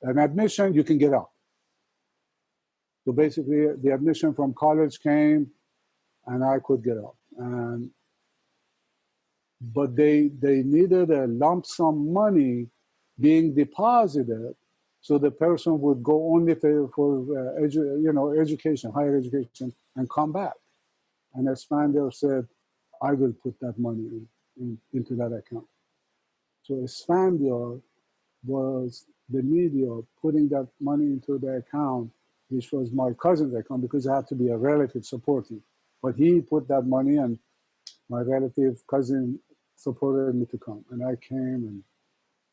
[SPEAKER 4] an admission, you can get out. So basically, the admission from college came, and I could get out. But they needed a lump sum money being deposited, so the person would go only for education, higher education, and come back. And Esphandiar said, I will put that money into that account. So Esphandiar was the media putting that money into the account, which was my cousin's account, because it had to be a relative supporting. But he put that money, and my relative cousin supported me to come. And I came, and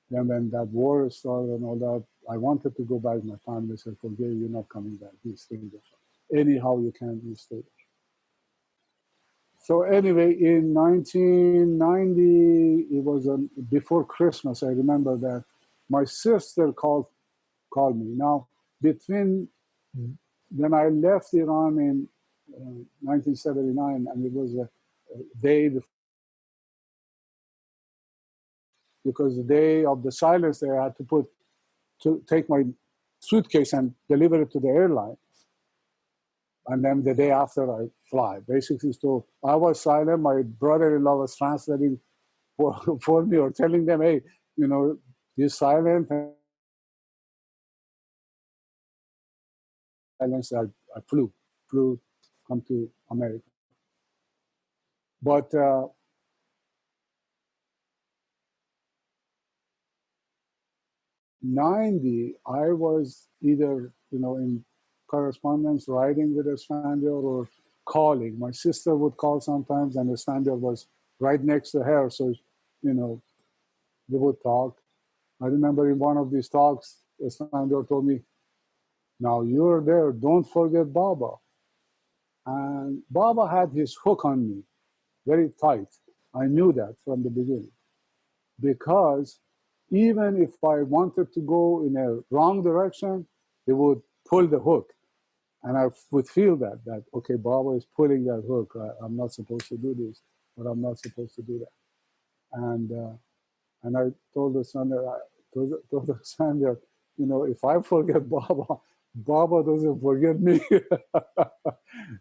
[SPEAKER 4] then when that war started and all that, I wanted to go back. My family said, forget it, you're not coming back. You stay there. Anyhow you can, you stay there. So anyway, in 1990, it was before Christmas, I remember that my sister called me. Now, between when I left Iran in 1979, and it was a day because the day of the silence there, I had to take my suitcase and deliver it to the airline. And then the day after, I fly. Basically, so I was silent. My brother-in-law was translating for me or telling them, hey, you know, be silent. And I flew, come to America. But 90, I was either, you know, in correspondence, writing with Esphandiar or calling. My sister would call sometimes, and Esphandiar was right next to her. So, you know, they would talk. I remember in one of these talks, Esphandiar told me, now you're there, don't forget Baba. And Baba had his hook on me, very tight. I knew that from the beginning. Because even if I wanted to go in a wrong direction, he would pull the hook. And I would feel that, okay, Baba is pulling that hook. I'm not supposed to do this, but I'm not supposed to do that. And I told the son that, told the son that, you know, if I forget Baba, Baba doesn't forget me.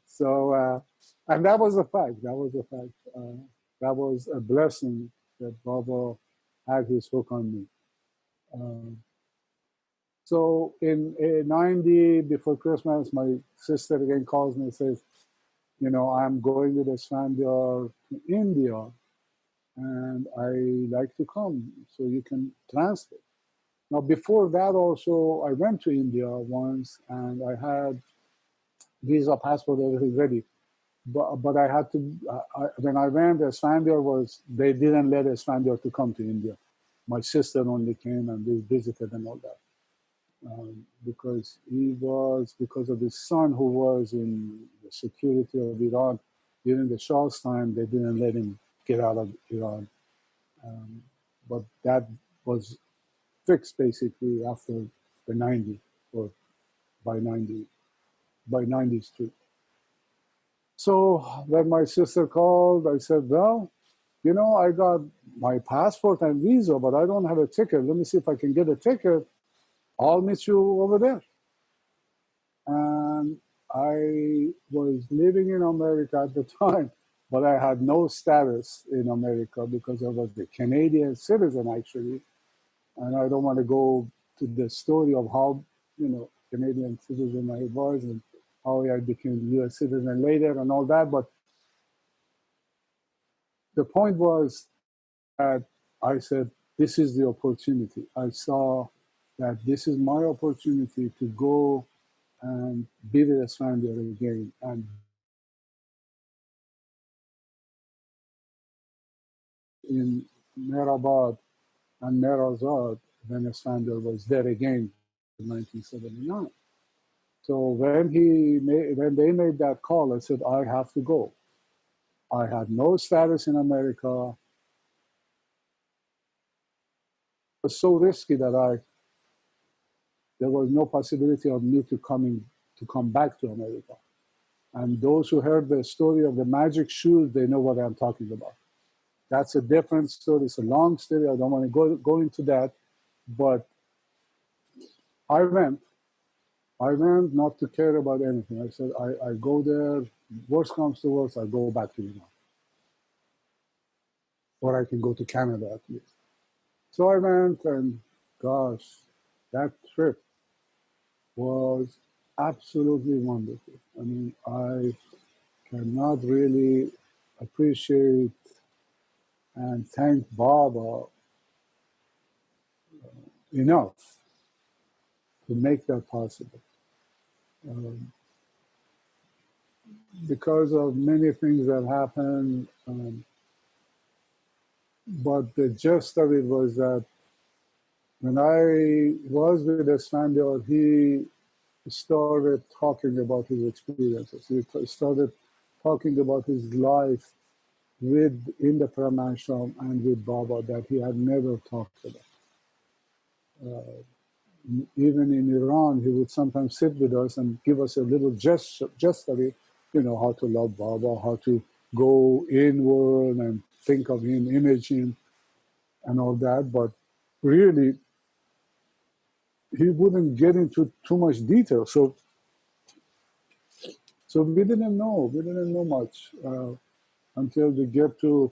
[SPEAKER 4] So, and that was a fact. That was a fact. That was a blessing that Baba had his hook on me. So in 90, before Christmas, my sister again calls me and says, you know, I'm going with Esphandiar to India, and I like to come, so you can translate. Now, before that also, I went to India once, and I had visa, passport, everything ready. But I had to, when I went, they didn't let Esphandiar to come to India. My sister only came and we visited and all that. Because of his son who was in the security of Iran during the Shah's time, they didn't let him get out of Iran. But that was fixed basically after the 90 or by 93. So when my sister called, I said, well, you know, I got my passport and visa, but I don't have a ticket. Let me see if I can get a ticket. I'll meet you over there. And I was living in America at the time, but I had no status in America because I was a Canadian citizen, actually. And I don't want to go to the story of how, you know, Canadian citizen I was and how I became US citizen later and all that. But the point was that I said, this is the opportunity. I saw that this is my opportunity to go and be with Esphandiar again. And in Mehrabad and Mehrazad, when Esphandiar was there again in 1979. So when they made that call, I said, I have to go. I had no status in America. It was so risky that there was no possibility of me to come back to America. And those who heard the story of the magic shoes, they know what I'm talking about. That's a different story. It's a long story. I don't want to go into that. But I went not to care about anything. I said, I go there. Worst comes to worst, I go back to Iran. Or I can go to Canada at least. So I went, and gosh, that trip was absolutely wonderful. I mean, I cannot really appreciate and thank Baba enough to make that possible. Because of many things that happened, but the gist of it was that when I was with Esphandiar, he started talking about his experiences. He started talking about his life in the Prem Ashram and with Baba that he had never talked about. Even in Iran, he would sometimes sit with us and give us a little gestury, you know, how to love Baba, how to go inward and think of him, image him, and all that. But really, he wouldn't get into too much detail. So So we didn't know much until we get to,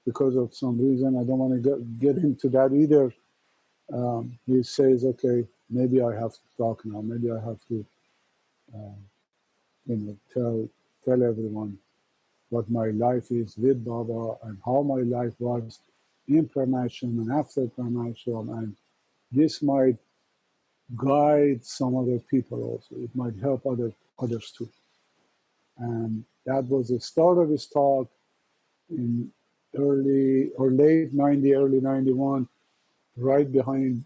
[SPEAKER 4] because of some reason, I don't want to get into that either. He says, okay, maybe I have to talk now. Maybe I have to, tell everyone what my life is with Baba and how my life was in Prem Ashram and after Prem Ashram. And this might guide some other people also. It might help others too. And that was the start of his talk in early or late 90, early 91, right behind,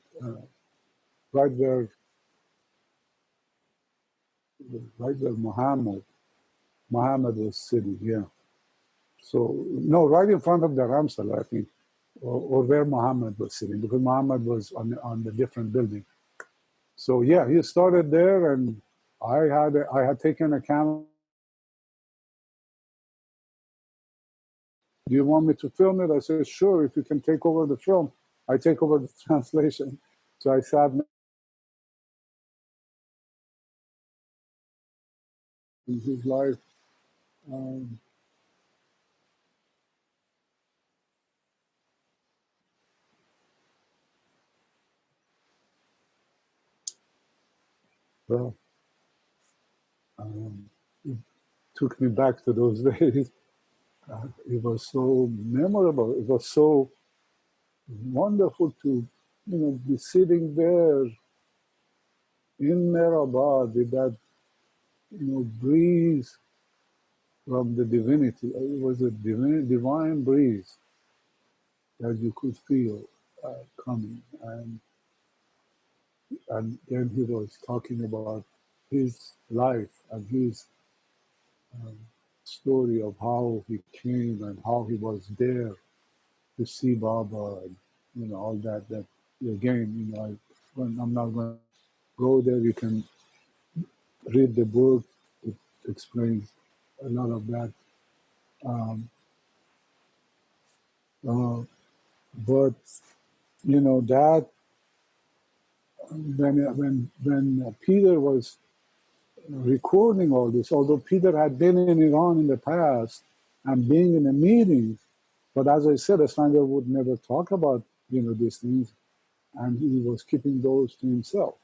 [SPEAKER 4] right where Muhammad was sitting, yeah. So, no, right in front of the Ramsal, I think, or where Muhammad was sitting, because Muhammad was on the different building. So, yeah, he started there, and I had taken a camera. Do you want me to film it? I said, sure, if you can take over the film, I take over the translation. So I sat in his life. Well, it took me back to those days. It was so memorable. It was so wonderful to, be sitting there in Mehrabad with that, breeze from the divinity. It was a divine breeze that you could feel coming. And then he was talking about his life and his story of how he came and how he was there to see Baba and, all that. That again, I'm not going to go there. You can read the book. It explains a lot of that. Um, but that when Peter was recording all this, although Peter had been in Iran in the past and being in the meetings, but as I said, Esphandiar would never talk about these things, and he was keeping those to himself.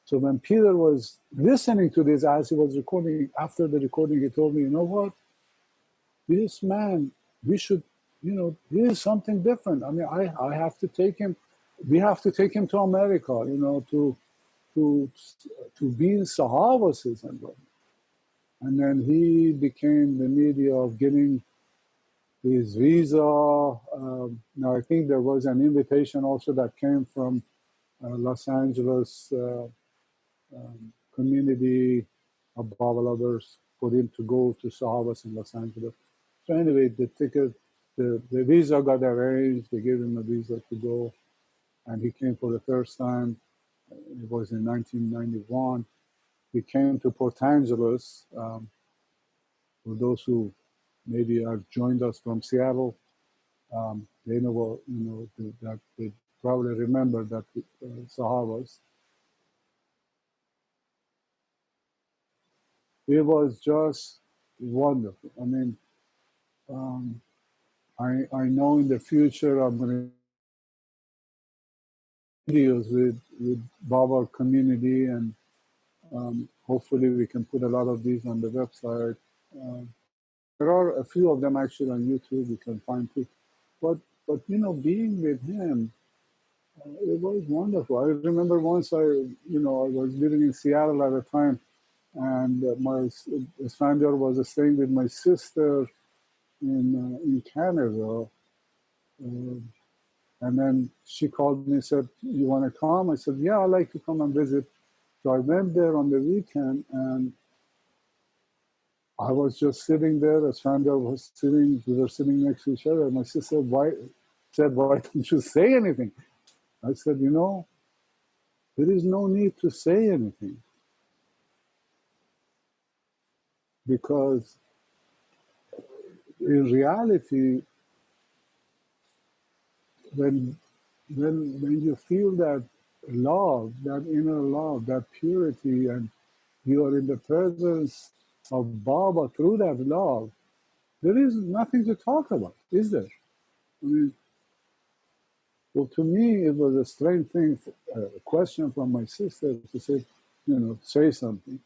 [SPEAKER 4] So when Peter was listening to this as he was recording, after the recording, he told me, you know what? This man, we should, he is something different. I mean, I have to take him, we have to take him to America, to be in Sahabas and what. And then he became the media of getting his visa. Now, I think there was an invitation also that came from Los Angeles community of Baba lovers for him to go to Sahabas in Los Angeles. So anyway, the ticket, the visa got arranged. They gave him a visa to go, and he came for the first time. It was in 1991. He came to Port Angeles. For those who maybe have joined us from Seattle, they know, that they probably remember that Sahabas. It was just wonderful. I mean, I know in the future I'm going to videos with Baba community, and hopefully we can put a lot of these on the website. There are a few of them actually on YouTube. You can find too. But being with him, it was wonderful. I remember once I was living in Seattle at the time, and my Esphandiar was staying with my sister in Canada. And then she called me and said, you want to come? I said, yeah, I'd like to come and visit. So I went there on the weekend, and I was just sitting there. As Esphandiar was sitting, we were sitting next to each other. My sister said, why don't you say anything? I said, there is no need to say anything, because in reality, when you feel that love, that inner love, that purity, and you are in the presence of Baba through that love, there is nothing to talk about, is there? I mean, well, to me, it was a strange thing, a question from my sister to say, say something.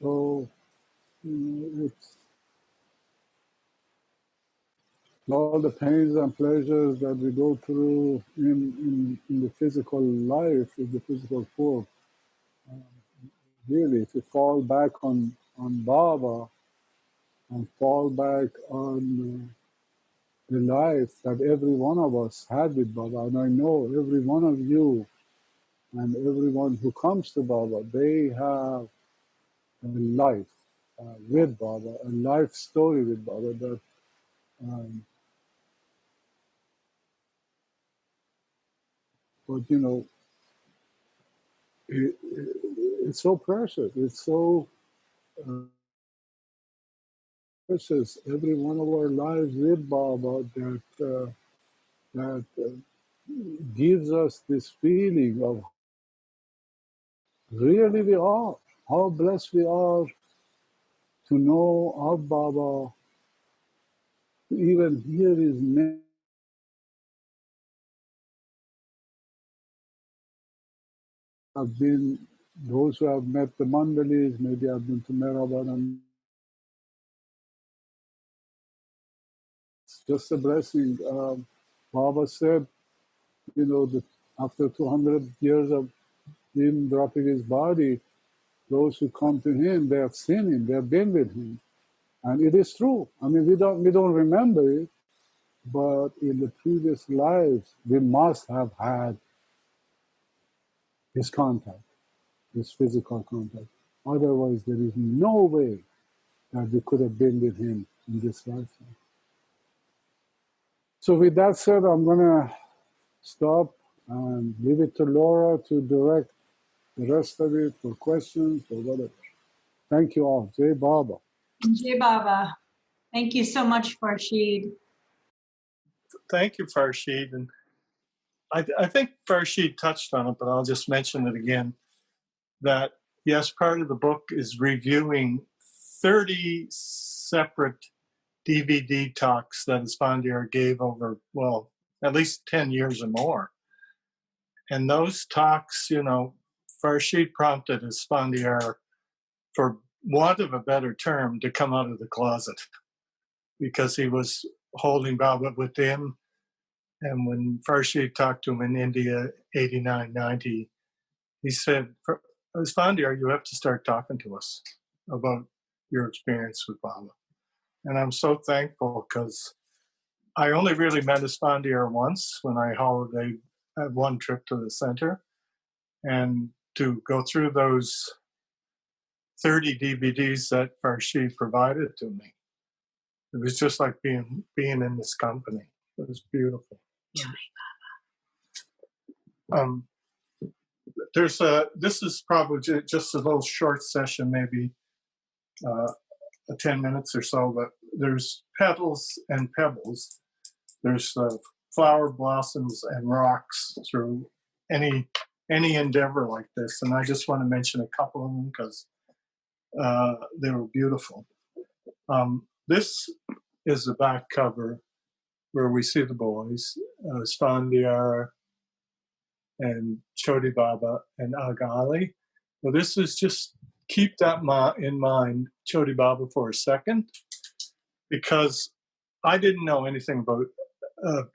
[SPEAKER 4] So, it's all the pains and pleasures that we go through in the physical life, in the physical form. Really, if you fall back on Baba and fall back on the life that every one of us had with Baba, and I know every one of you and everyone who comes to Baba, they have a life with Baba, a life story with Baba that but it's so precious. It's so precious. Every one of our lives with Baba that gives us this feeling of really we are, how blessed we are to know of Baba, to even hear his name. I've been, those who have met the Mandalis, maybe I've been to Meraban, and it's just a blessing. Baba said, that after 200 years of him dropping his body, those who come to him, they have seen him, they have been with him. And it is true. I mean, we don't remember it, but in the previous lives, we must have had his contact, his physical contact. Otherwise, there is no way that we could have been with him in this lifetime. So with that said, I'm going to stop and leave it to Laura to direct the rest of it for questions or whatever. Thank you all. Jai Baba.
[SPEAKER 1] Jai Baba. Thank you so much, Farshid.
[SPEAKER 2] Thank you, Farshid. And I think Farshid touched on it, but I'll just mention it again, that yes, part of the book is reviewing 30 separate DVD talks that Esphandiar gave over, well, at least 10 years or more. And those talks, Farshid prompted Esphandiar, for want of a better term, to come out of the closet, because he was holding Baba within. And when Farshid talked to him in India, 89, 90, he said, Esphandiar, you have to start talking to us about your experience with Baba. And I'm so thankful, because I only really met Esphandiar once when I holidayed at one trip to the center. And to go through those 30 DVDs that Farshid provided to me, it was just like being in this company. It was beautiful. This is probably just a little short session, maybe 10 minutes or so, but there's petals and pebbles. There's flower blossoms and rocks through any endeavor like this. And I just want to mention a couple of them because they were beautiful. This is the back cover where we see the boys, Esphandiar and Choti Baba and Aga Ali. Well, this is just, keep that in mind, Choti Baba, for a second, because I didn't know anything about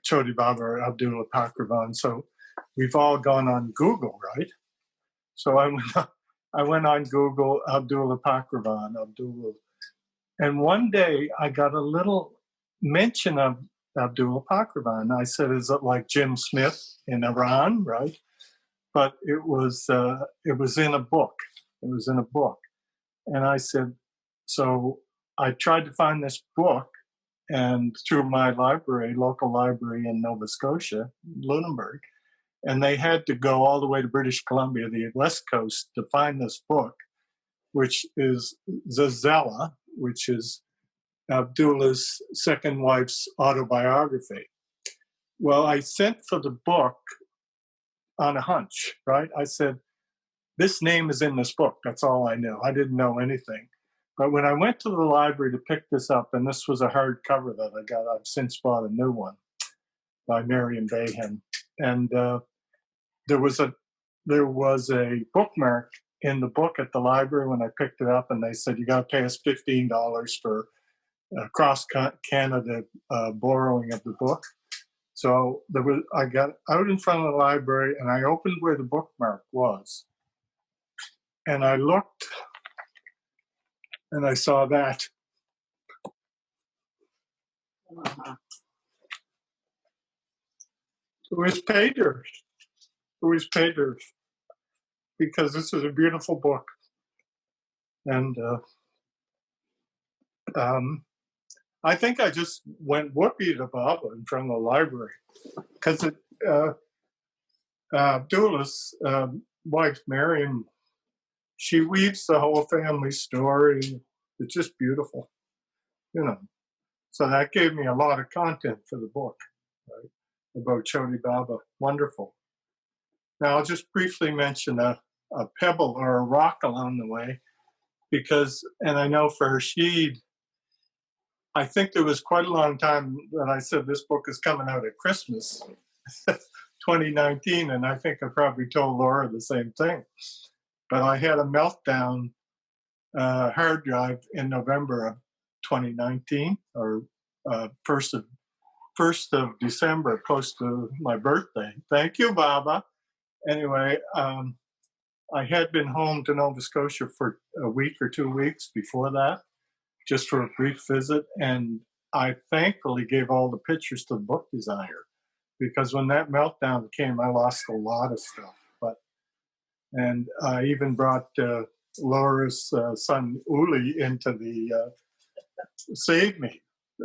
[SPEAKER 2] Choti Baba or Abdullah Pakravan. So we've all gone on Google, right? So I went on Google, Abdullah Pakravan, and one day I got a little mention of Abdullah Pakravan. I said, is it like Jim Smith in Iran, right? But it was in a book. It was in a book. And I said, so I tried to find this book, and through my library, local library in Nova Scotia, Lunenburg, and they had to go all the way to British Columbia, the West Coast, to find this book, which is Zazela, which is Abdullah's second wife's autobiography. Well, I sent for the book on a hunch, right? I said, this name is in this book. That's all I knew. I didn't know anything. But when I went to the library to pick this up, and this was a hardcover that I got, I've since bought a new one by Marion Bayham, and there was a bookmark in the book at the library when I picked it up, and they said, you got to pay us $15 for cross Canada borrowing of the book. So I got out in front of the library and I opened where the bookmark was. And I looked and I saw that.
[SPEAKER 3] Uh-huh.
[SPEAKER 2] It was pay dirt. It was pay dirt. Because this is a beautiful book. And I think I just went whoopee to Baba in front of the library. Because Abdullah's wife, Miriam, she weaves the whole family story. It's just beautiful, you know. So that gave me a lot of content for the book, right, about Choti Baba. Wonderful. Now, I'll just briefly mention a pebble or a rock along the way, because, and I know for Farshid, I think there was quite a long time that I said this book is coming out at Christmas 2019, and I think I probably told Laura the same thing. But I had a meltdown hard drive in November of 2019, or 1st of December, close to my birthday. Thank you, Baba. Anyway, I had been home to Nova Scotia for a week or 2 weeks before that, just for a brief visit, and I thankfully gave all the pictures to the book designer, because when that meltdown came, I lost a lot of stuff. And I even brought Laura's son Uli into the save me,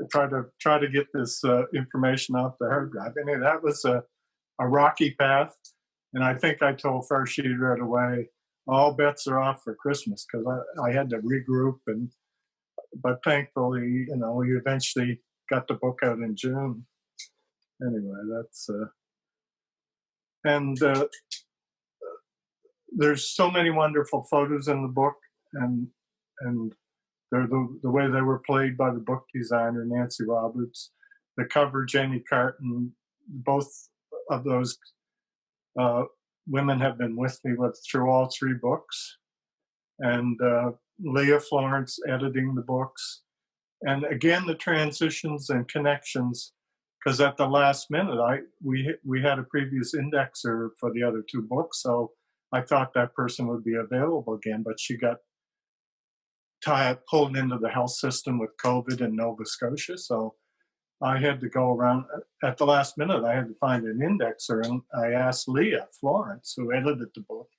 [SPEAKER 2] try to get this information off the hard drive. Anyway, that was a rocky path, and I think I told Farshid right away, all bets are off for Christmas, because I had to regroup. But thankfully, you know, we eventually got the book out in June. Anyway, that's and there's so many wonderful photos in the book, and they're the way they were played by the book designer Nancy Roberts. The cover, Jenny Carton. Both of those women have been with me through all 3 books, and Leah Florence editing the books, and again the transitions and connections. Because at the last minute, we had a previous indexer for the other 2 books, so I thought that person would be available again, but she got pulled into the health system with COVID in Nova Scotia, so I had to go around. At the last minute, I had to find an indexer, and I asked Leah Florence, who edited the book,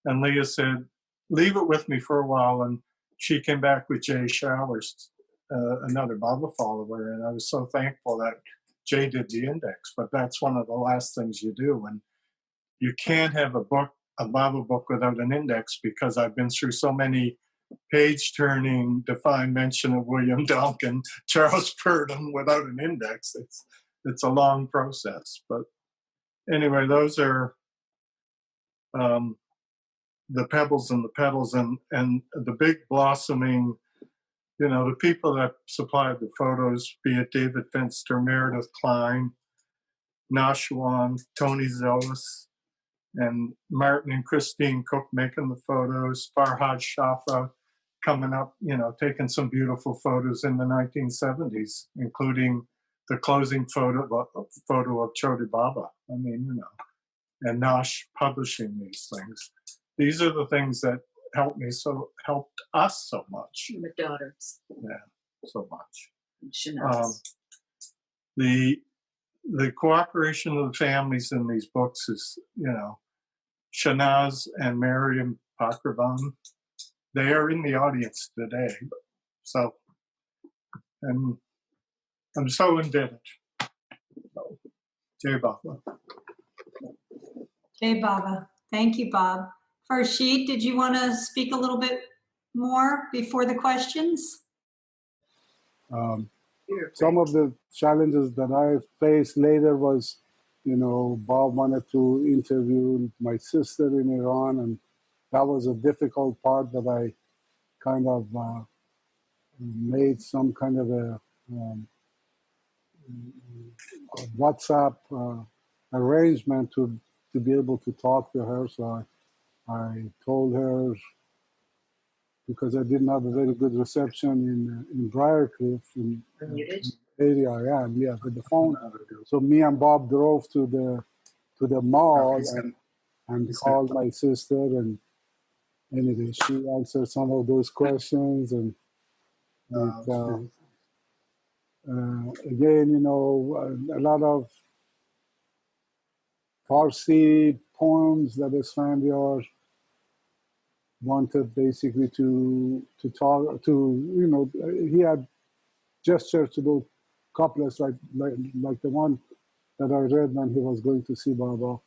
[SPEAKER 2] and Leah said, leave it with me for a while, and she came back with Jay Showers, another Baba follower, and I was so thankful that Jay did the index. But that's one of the last things you do, and you can't have a Baba book without an index, because I've been through so many page-turning defined mention of William Duncan, Charles Purdom without an index. It's a long process. But anyway, those are the pebbles and the petals, and the big blossoming, you know, the people that supplied the photos, be it David Finster, Meredith Klein, Nashwan, Tony Zealous, and Martin and Christine Cook making the photos, Farhad Shafa coming up, you know, taking some beautiful photos in the 1970s, including the closing photo of Choti Baba. I mean, you know, and Nash publishing these things. These are the things that helped us so much.
[SPEAKER 3] The daughters.
[SPEAKER 2] Yeah, so much.
[SPEAKER 3] Shanaz.
[SPEAKER 2] The cooperation of the families in these books is, you know, Shanaz and Mariam Pakravan, they are in the audience today. So, and I'm so indebted. So, Jai Baba.
[SPEAKER 1] Jai Baba. Thank you, Bob. Farshid, did you want to speak a little bit more before the questions?
[SPEAKER 4] Some of the challenges that I faced later was you know, Bob wanted to interview my sister in Iran, and that was a difficult part that I kind of made some kind of um, a WhatsApp arrangement to be able to talk to her. So I told her, because I didn't have a very good reception in Briarcliff, in
[SPEAKER 3] You're muted.
[SPEAKER 4] area I am, yeah, with the phone. So me and Bob drove to the mall and called my sister, and anyway, she answered some of those questions, and it, again, you know, a lot of Farsi poems that Esphandiar wanted basically to talk to, you know, he had gestures to do couplets like the one that I read when he was going to see Baba.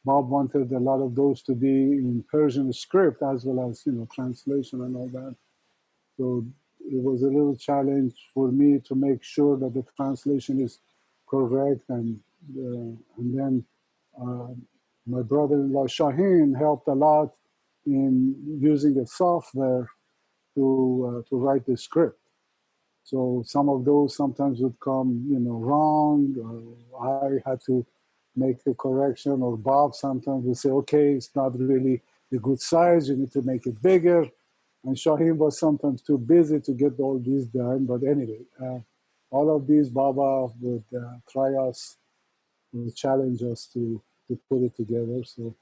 [SPEAKER 4] Bob wanted a lot of those to be in Persian script as well as, you know, translation and all that. So it was a little challenge for me to make sure that the translation is correct, and then my brother-in-law Shaheen helped a lot in using a software to write the script. So some of those sometimes would come, you know, wrong. I had to make the correction, or Bob sometimes would say, okay, it's not really a good size, you need to make it bigger. And Shaheen was sometimes too busy to get all these done. But anyway, all of these, Baba would try us, would challenge us to put it together. So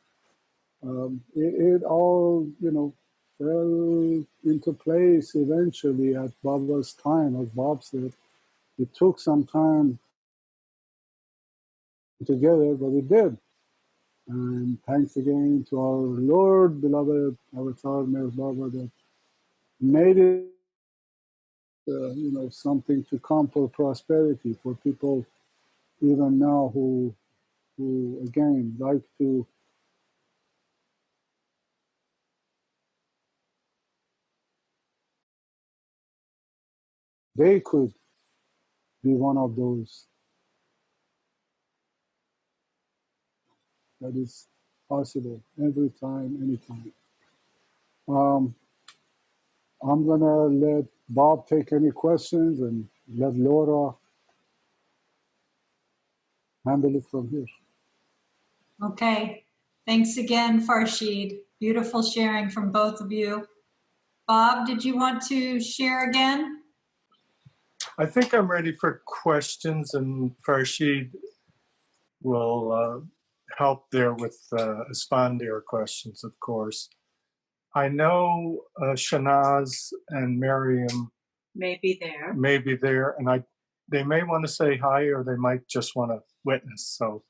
[SPEAKER 4] it all, you know, fell into place eventually at Baba's time, as Bob said. It took some time together, but it did. And thanks again to our Lord, beloved Avatar, Mir Baba, that made it, you know, something to come for prosperity for people even now who again like to they could be one of those that is possible every time, anytime. Um, I'm gonna let Bob take any questions and let Laura handle it from here.
[SPEAKER 1] Okay. Thanks again, Farshid. Beautiful sharing from both of you. Bob, did you want to share again?
[SPEAKER 2] I think I'm ready for questions, and Farshid will help there with Esphandiar questions, of course. I know Shanaz and Miriam
[SPEAKER 3] Maybe there.
[SPEAKER 2] may be there, and they may want to say hi, or they might just want to witness. So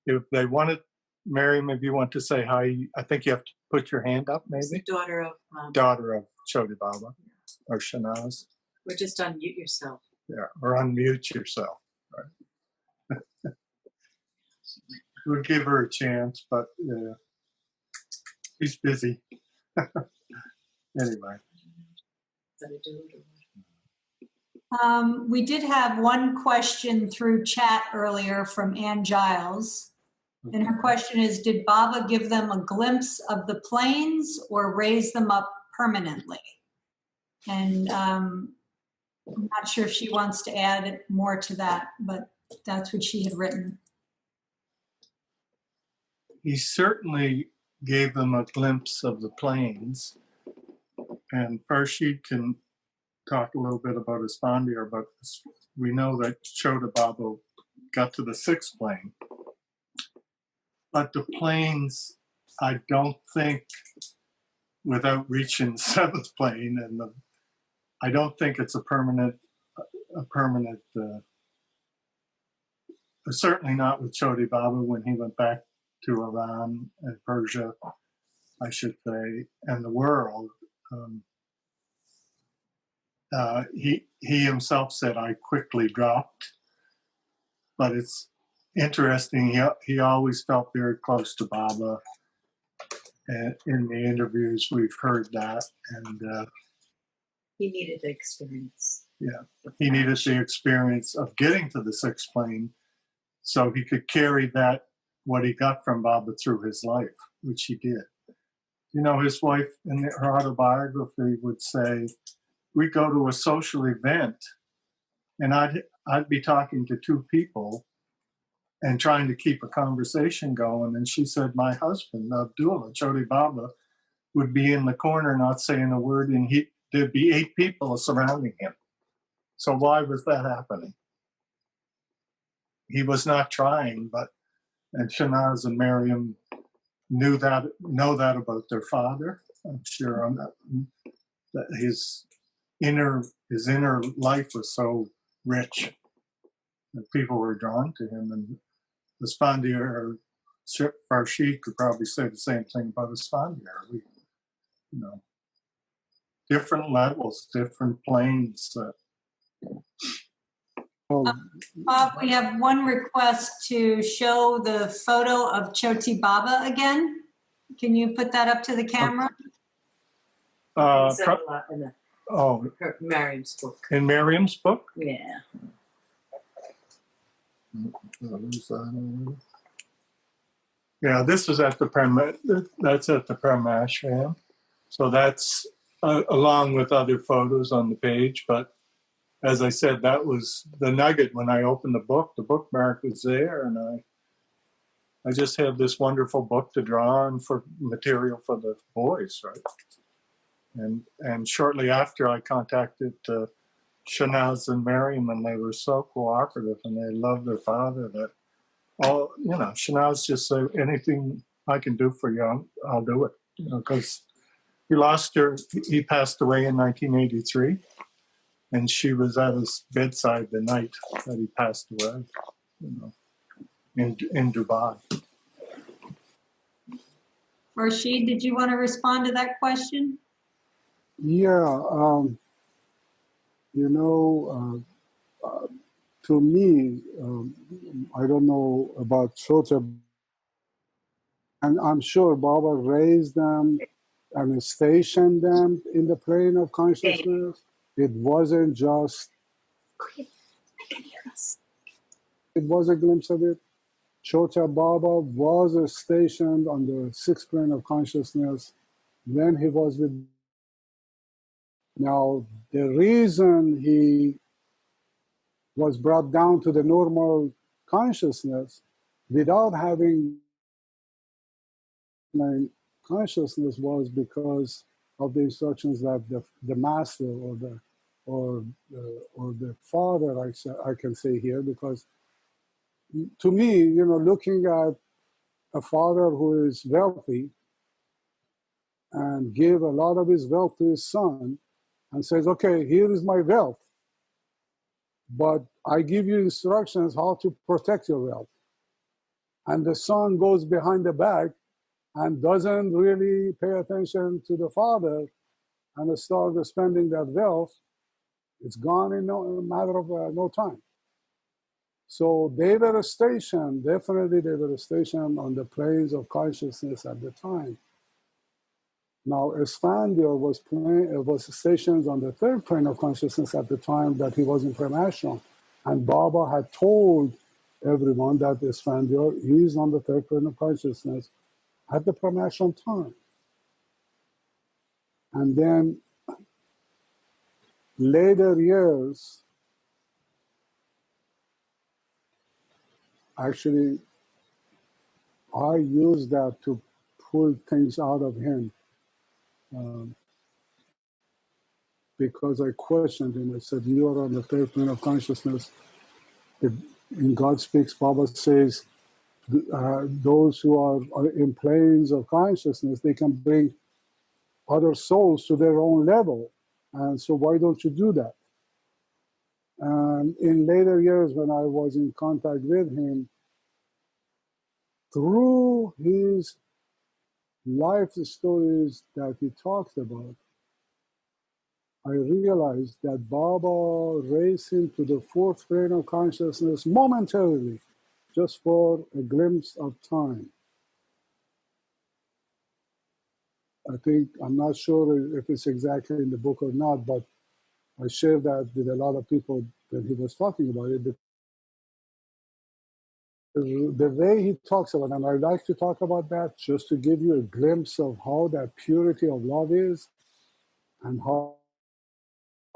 [SPEAKER 2] if they want to, Miriam, if you want to say hi, I think you have to put your hand up,
[SPEAKER 3] It's the
[SPEAKER 2] maybe.
[SPEAKER 3] daughter of.
[SPEAKER 2] Daughter of Choti Baba or Shanaz.
[SPEAKER 3] Or just unmute yourself.
[SPEAKER 2] Yeah, or unmute yourself. Right. We'll give her a chance, but he's busy. Anyway.
[SPEAKER 3] Is that a dude or what?
[SPEAKER 1] We did have one question through chat earlier from Ann Giles. And her question is, did Baba give them a glimpse of the plains or raise them up permanently? And I'm not sure if she wants to add more to that, but that's what she had written.
[SPEAKER 2] He certainly gave them a glimpse of the plains. And Farshid can talk a little bit about Esphandiar, but we know that Chota Baba got to the sixth plane. But the plains, I don't think, without reaching the seventh plane, and I don't think it's a permanent, certainly not with Choti Baba when he went back to Iran and Persia, I should say, and the world. He himself said, I quickly dropped, but it's interesting. He always felt very close to Baba. And in the interviews, we've heard that. And
[SPEAKER 3] He needed the experience.
[SPEAKER 2] yeah, he needed the experience of getting to the sixth plane so he could carry that what he got from Baba through his life, which he did. You know, his wife in her autobiography would say, we'd go to a social event and I'd be talking to two people and trying to keep a conversation going. And she said, my husband, Abdullah, Chodi Baba, would be in the corner not saying a word, and there'd be 8 people surrounding him. So why was that happening? He was not trying, and Shanaz and Miriam know that about their father. I'm sure that his inner life was so rich that people were drawn to him. And Esphandiar Farshid could probably say the same thing about Esphandiar. You know, different levels, different planes.
[SPEAKER 1] We have one request to show the photo of Choti Baba again. Can you put that up to the camera?
[SPEAKER 3] Her Miriam's book.
[SPEAKER 2] In Miriam's book?
[SPEAKER 3] Yeah.
[SPEAKER 2] Yeah, this is at the that's at the Prem Ashram. So that's along with other photos on the page. But as I said, that was the nugget when I opened the book. The bookmark was there, and I just had this wonderful book to draw on for material for the boys, right? And shortly after, I contacted Shanaz and Miriam, and they were so cooperative, and they loved their father. That Shanaz just said, anything I can do for you, I'll do it. Because he passed away in 1983, and she was at his bedside the night that he passed away, in Dubai.
[SPEAKER 1] Farshid, did you want to respond to that question?
[SPEAKER 4] Yeah, to me, I don't know about Chota, and I'm sure Baba raised them and stationed them in the plane of consciousness. It wasn't just, it was a glimpse of it. Chota Baba was stationed on the 6th plane of consciousness when he was with. Now, the reason he was brought down to the normal consciousness without having consciousness was because of the instructions that the master or the father, I can say here, because to me, looking at a father who is wealthy and give a lot of his wealth to his son and says, okay, here is my wealth, but I give you instructions how to protect your wealth. And the son goes behind the back and doesn't really pay attention to the father and starts spending that wealth. It's gone in a matter of no time. So they were stationed, definitely they were stationed on the planes of consciousness at the time. Now, Esphandiar was stationed on the 3rd plane of consciousness at the time that he was in Prem Ashram. And Baba had told everyone that Esphandiar is on the 3rd plane of consciousness at the Prem Ashram time. And then later years, actually, I used that to pull things out of him. Because I questioned him. I said, you are on the 3rd plane of consciousness. In God Speaks, Baba says, those who are in planes of consciousness, they can bring other souls to their own level. And so why don't you do that? And in later years, when I was in contact with him, through his life stories that he talked about, I realized that Baba raised him to the 4th plane of consciousness momentarily, just for a glimpse of time. I think, I'm not sure if it's exactly in the book or not, but I shared that with a lot of people when he was talking about it. the way he talks about, and I'd like to talk about that just to give you a glimpse of how that purity of love is and how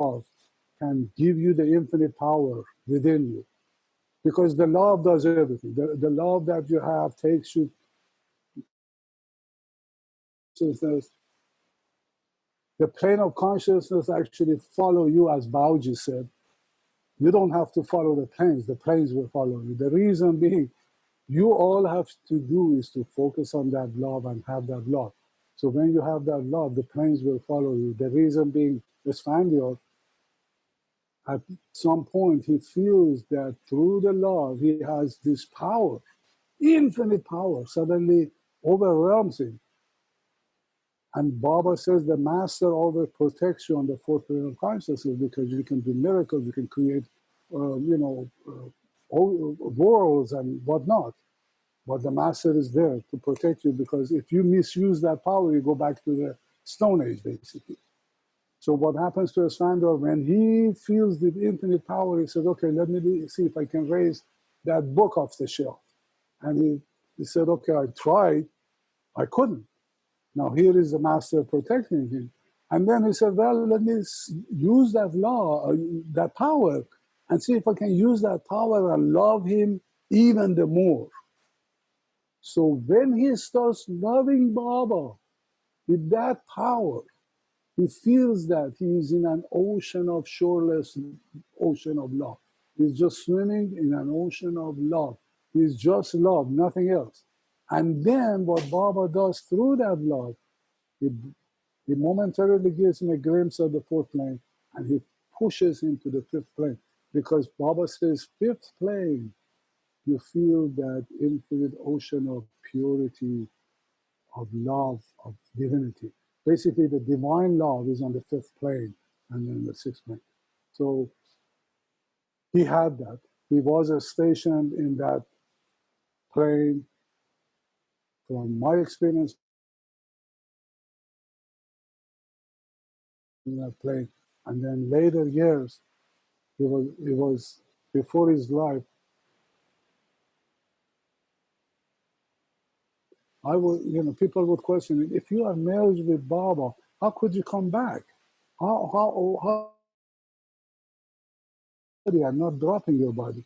[SPEAKER 4] love can give you the infinite power within you. Because the love does everything. The love that you have takes you to the plane of consciousness actually follow you, as Bauji said. You don't have to follow the planes will follow you. The reason being, you all have to do is to focus on that love and have that love. So when you have that love, the planes will follow you. The reason being, Esphandiar, at some point, he feels that through the love, he has this power, infinite power, suddenly overwhelms him. And Baba says the master always protects you on the fourth plane of consciousness because you can do miracles, you can create, worlds and whatnot. But the master is there to protect you because if you misuse that power, you go back to the Stone Age, basically. So what happens to Esphandiar when he feels the infinite power, he says, okay, let me see if I can raise that book off the shelf. And he said, okay, I tried, I couldn't. Now here is the master protecting him. And then he said, well, let me use that law, that power, and see if I can use that power and love him even the more. So when he starts loving Baba with that power, he feels that he is in an ocean of shoreless, ocean of love. He's just swimming in an ocean of love. He's just love, nothing else. And then what Baba does through that love, he momentarily gives him a glimpse of the fourth plane and he pushes him to the fifth plane. Because Baba says, fifth plane, you feel that infinite ocean of purity, of love, of divinity. Basically, the divine love is on the fifth plane and then the sixth plane. So he had that. He was stationed in that plane. From my experience in that plane, and then later years, it was before his life. I would, people would question me, if you are merged with Baba, how could you come back? How I'm not dropping your body.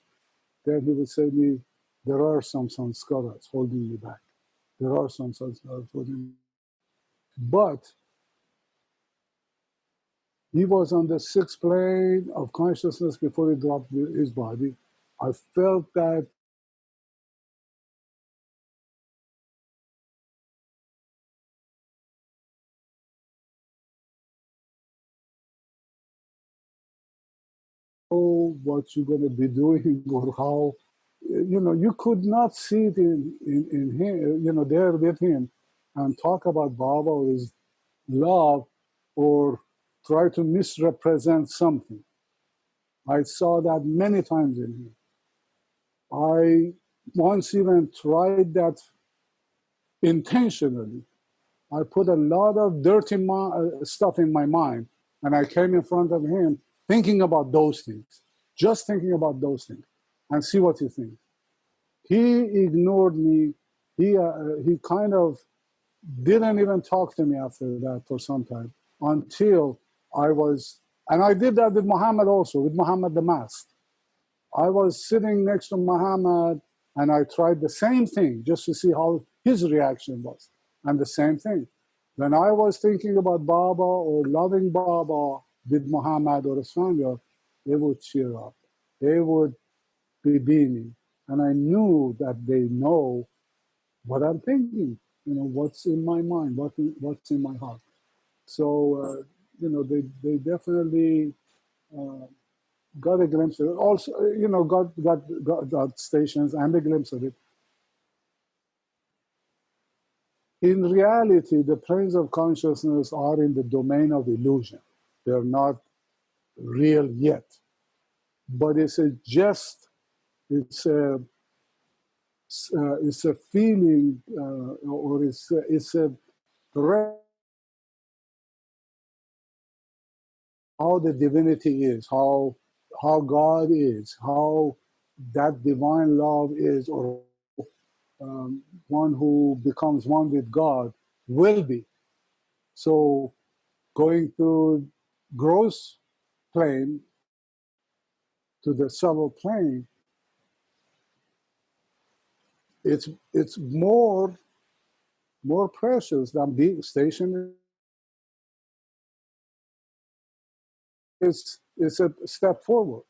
[SPEAKER 4] Then he would say to me, there are some sanskaras holding you back. There are some sanskaras holding you back. But he was on the sixth plane of consciousness before he dropped his body. I felt that what you're going to be doing or how, you could not see it in him, there with him and talk about Baba or his love or try to misrepresent something. I saw that many times in him. I once even tried that intentionally. I put a lot of dirty stuff in my mind, and I came in front of him thinking about those things, just thinking about those things, and see what he thinks. He ignored me. He kind of didn't even talk to me after that for some time until I was, and I did that with Muhammad also, with Muhammad the Masked. I was sitting next to Muhammad and I tried the same thing just to see how his reaction was. And the same thing. When I was thinking about Baba or loving Baba with Muhammad or Esphandiar, they would cheer up. They would be beaming. And I knew that they know what I'm thinking, what's in my mind, what's in my heart. So, they definitely got a glimpse of it. Also, got stations and a glimpse of it. In reality, the planes of consciousness are in the domain of illusion. They're not real yet. But it's a feeling, or it's a how the divinity is, how God is, how that divine love is, or one who becomes one with God will be. So going through gross plane to the subtle plane, it's more precious than being stationed. It's a step forward.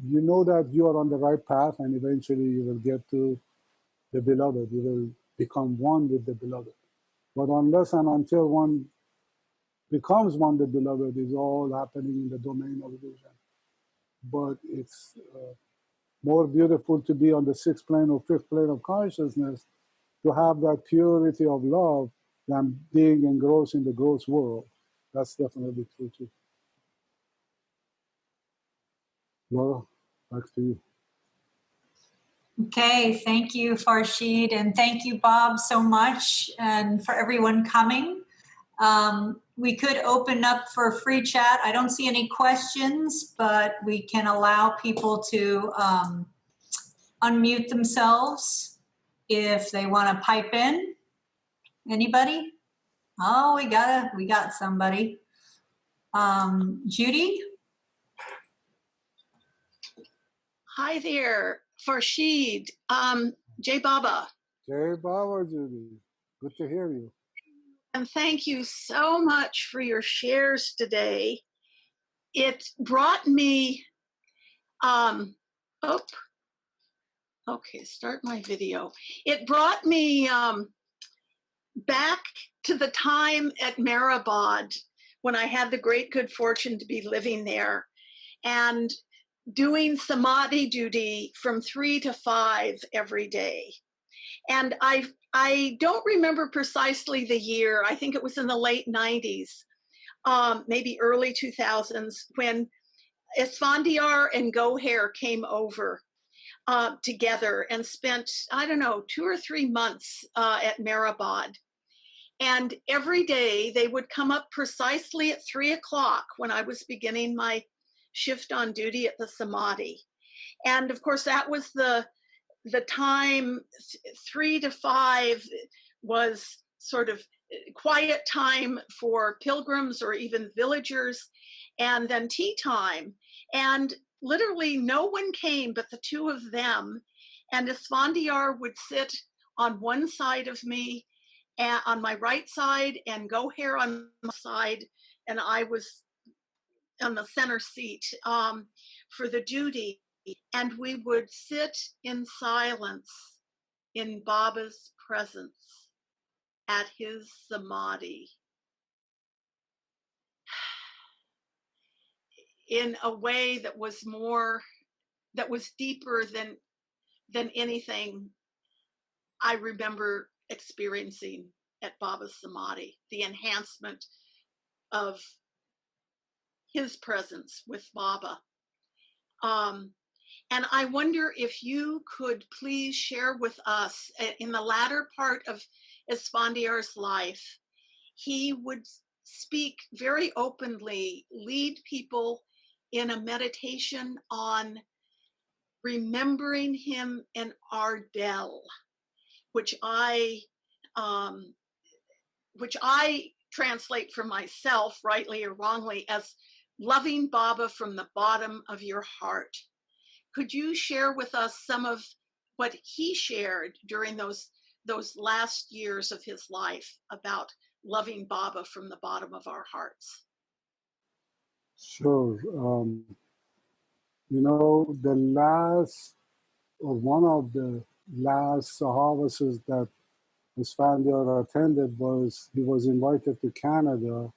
[SPEAKER 4] You know that you are on the right path, and eventually you will get to the beloved. You will become one with the beloved. But unless and until one becomes one with the beloved, is all happening in the domain of illusion. But it's more beautiful to be on the sixth plane or fifth plane of consciousness, to have that purity of love, than being engrossed in the gross world. That's definitely true too. Laura, back to you.
[SPEAKER 1] Okay, thank you, Farshid, and thank you, Bob, so much, and for everyone coming. We could open up for free chat. I don't see any questions, but we can allow people to unmute themselves if they want to pipe in. Anybody? Oh, we got somebody. Judy?
[SPEAKER 3] Hi there, Farshid. Jay Baba.
[SPEAKER 4] Jay Baba, Judy. Good to hear you.
[SPEAKER 3] And thank you so much for your shares today. It brought me, okay, start my video. It brought me back to the time at Mehrabad when I had the great good fortune to be living there and doing samadhi duty from 3 to 5 every day. And I don't remember precisely the year. I think it was in the late 90s, maybe early 2000s, when Esphandiar and Goher came over together and spent, I don't know, 2 or 3 months at Mehrabad. And every day they would come up precisely at 3 o'clock when I was beginning my shift on duty at the Samadhi. And of course, that was the time. 3 to 5 was sort of quiet time for pilgrims or even villagers, and then tea time. And literally no one came but the two of them. And Esphandiar would sit on one side of me, and on my right side, and Goher on my side, and I was on the center seat for the duty. And we would sit in silence in Baba's presence at his samadhi in a way that was deeper than anything I remember experiencing at Baba's samadhi, the enhancement of his presence with Baba. And I wonder if you could please share with us, in the latter part of Esphandiar's life, he would speak very openly, lead people in a meditation on remembering him in Ardel, which I translate for myself, rightly or wrongly, as loving Baba from the bottom of your heart. Could you share with us some of what he shared during those last years of his life about loving Baba from the bottom of our hearts?
[SPEAKER 4] Sure. The last, or one of the last Sahavas that Esphandiar attended he was invited to Canada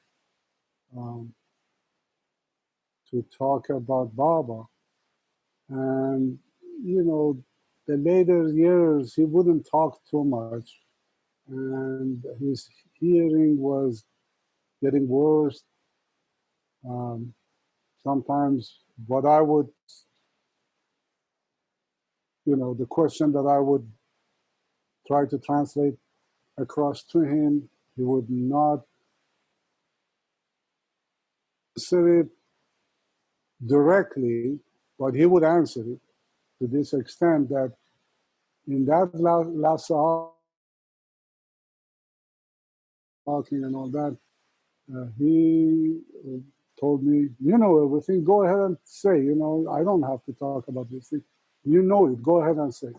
[SPEAKER 4] to talk about Baba. And, the later years, he wouldn't talk too much. And his hearing was getting worse. Sometimes what I would, the question that I would try to translate across to him, he would not say it directly, but he would answer it. to this extent that in that last hour, talking and all that, he told me, you know everything, go ahead and say, you know, I don't have to talk about this thing. You know it, go ahead and say.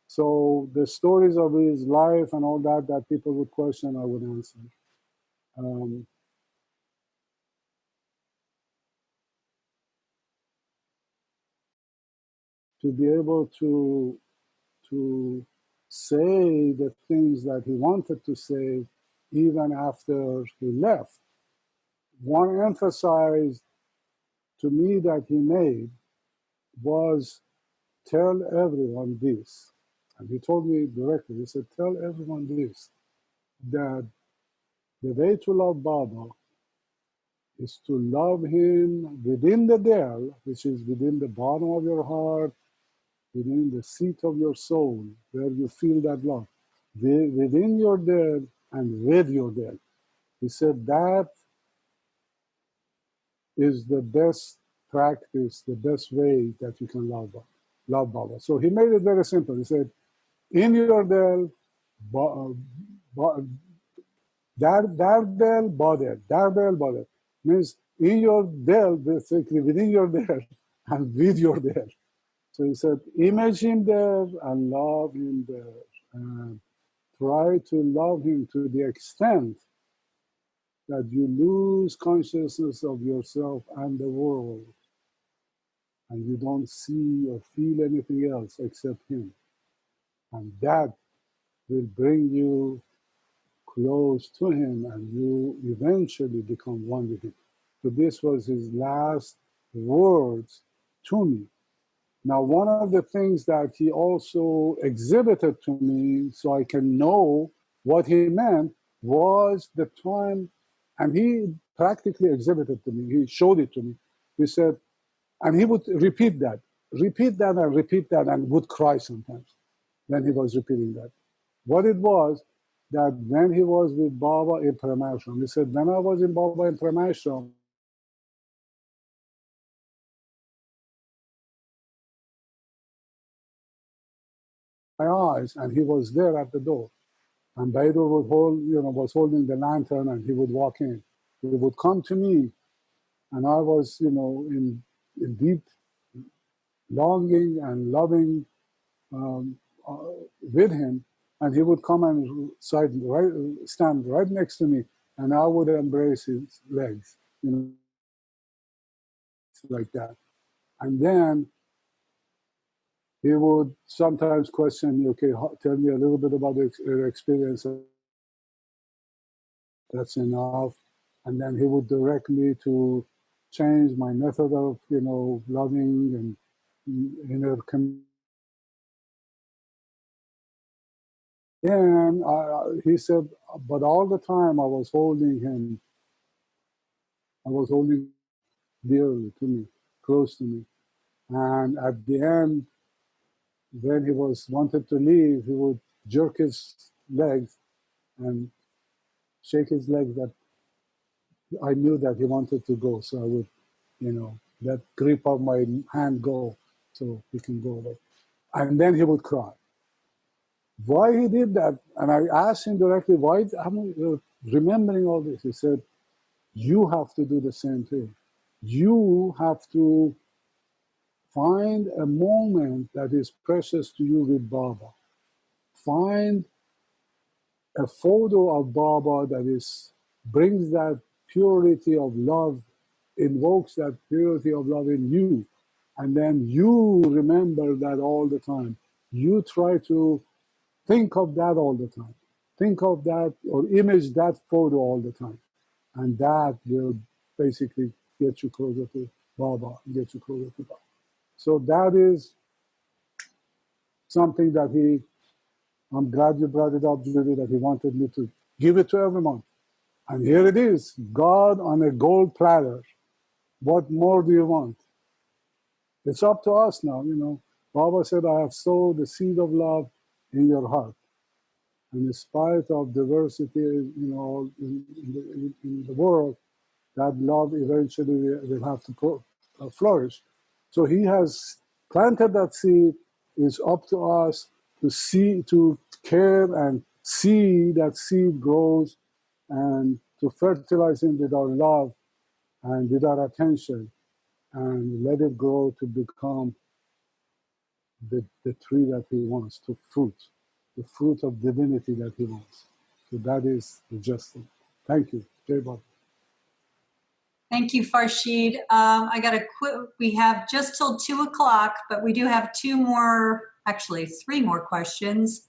[SPEAKER 4] So the stories of his life and all that, that people would question, I would answer. To be able to say the things that he wanted to say even after he left. One emphasized to me that he made was tell everyone this. And he told me directly, he said, tell everyone this, that the way to love Baba is to love him within the Del, which is within the bottom of your heart, within the seat of your soul, where you feel that love, within your Del and with your Del. He said that is the best practice, the best way that you can love Baba. So he made it very simple. He said, in your Del, Dardel Bader. Dardel Bader means in your Del, basically within your Del and with your Del. So he said, image him there and love him there. And try to love him to the extent that you lose consciousness of yourself and the world. And you don't see or feel anything else except him. And that will bring you close to him, and you eventually become one with him. So this was his last words to me. Now, one of the things that he also exhibited to me so I can know what he meant was the time, and he practically exhibited to me, he showed it to me. He said, and he would repeat that and would cry sometimes when he was repeating that. What it was, that when he was with Baba in Prem Ashram, he said, when I was in Baba in Prem Ashram, my eyes, and he was there at the door. And Baidu was holding the lantern, and he would walk in. He would come to me, and I was, in deep longing and loving with him, and he would come and stand right next to me, and I would embrace his legs, like that. And then he would sometimes question me, okay, tell me a little bit about your experience. That's enough. And then he would direct me to change my method of, loving and inner community. And he said, but all the time I was holding him. I was holding dearly to me, close to me. And at the end, when he wanted to leave, he would jerk his legs and shake his legs that I knew that he wanted to go. So I would, let grip of my hand go so he can go away. And then he would cry. Why he did that? And I asked him directly, why I'm remembering all this? He said, you have to do the same thing. You have to find a moment that is precious to you with Baba. Find a photo of Baba that brings that purity of love, invokes that purity of love in you. And then you remember that all the time. You try to think of that all the time. Think of that or image that photo all the time. And that will basically get you closer to Baba, get you closer to Baba. So that is something that I'm glad you brought it up, Judy, that he wanted me to give it to everyone. And here it is, God on a gold platter. What more do you want? It's up to us now, Baba said, I have sowed the seed of love in your heart. And in spite of diversity, in the world, that love eventually will have to flourish. So he has planted that seed. It's up to us to see, to care and see that seed grows, and to fertilize it with our love and with our attention, and let it grow to become the tree that he wants, to fruit, the fruit of divinity that he wants. So that is the justice. Thank you. Jai Baba.
[SPEAKER 1] Thank you, Farshid. I got to quit. We have just till 2 o'clock, but we do have three more questions.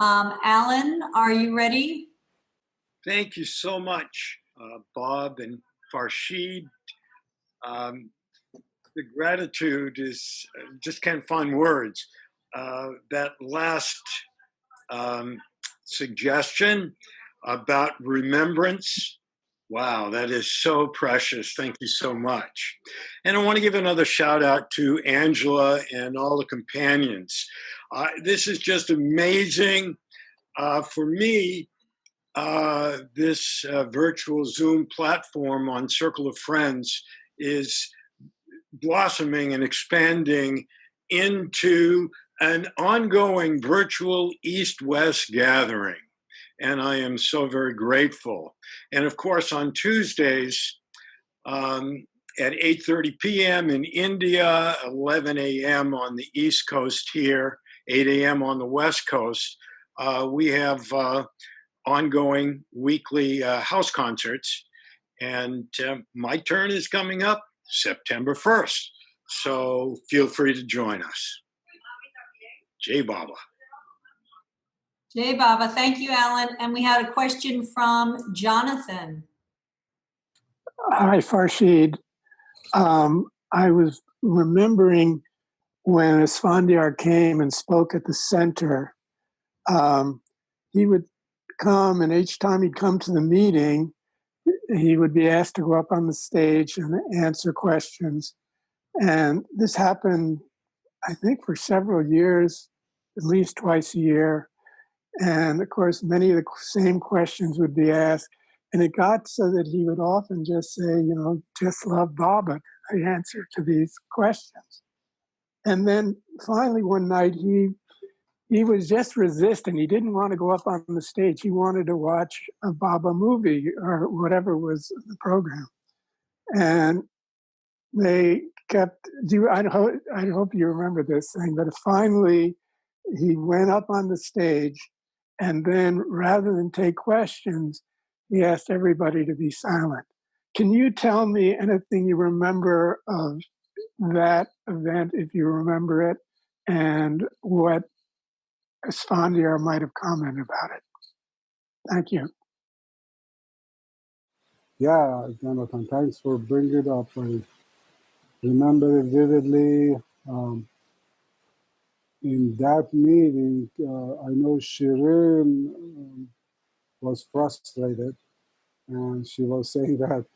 [SPEAKER 1] Alan, are you ready?
[SPEAKER 5] Thank you so much, Bob and Farshid. The gratitude is just can't find words. That last suggestion about remembrance, wow, that is so precious. Thank you so much. And I want to give another shout out to Angela and all the companions. This is just amazing. For me, this virtual Zoom platform on Circle of Friends is blossoming and expanding into an ongoing virtual East-West gathering. And I am so very grateful. And of course, on Tuesdays at 8:30 p.m. in India, 11 a.m. on the East Coast here, 8 a.m. on the West Coast, we have ongoing weekly house concerts. And my turn is coming up September 1st. So feel free to join us. Jai Baba.
[SPEAKER 1] Jai Baba. Thank you, Alan. And we had a question from Jonathan.
[SPEAKER 6] Hi, Farshid. I was remembering when Esphandiar came and spoke at the center, he would come, and each time he'd come to the meeting, he would be asked to go up on the stage and answer questions. And this happened, I think, for several years, at least twice a year. And of course, many of the same questions would be asked. And it got so that he would often just say, just love Baba, the answer to these questions. And then finally one night he was just resistant. He didn't want to go up on the stage. He wanted to watch a Baba movie or whatever was the program. And they kept, I hope you remember this thing, but finally he went up on the stage, and then rather than take questions, he asked everybody to be silent. Can you tell me anything you remember of that event, if you remember it, and what Esphandiar might have commented about it? Thank you.
[SPEAKER 4] Yeah, Jonathan, thanks for bringing it up. I remember it vividly. In that meeting, I know Shirin was frustrated, and she was saying that,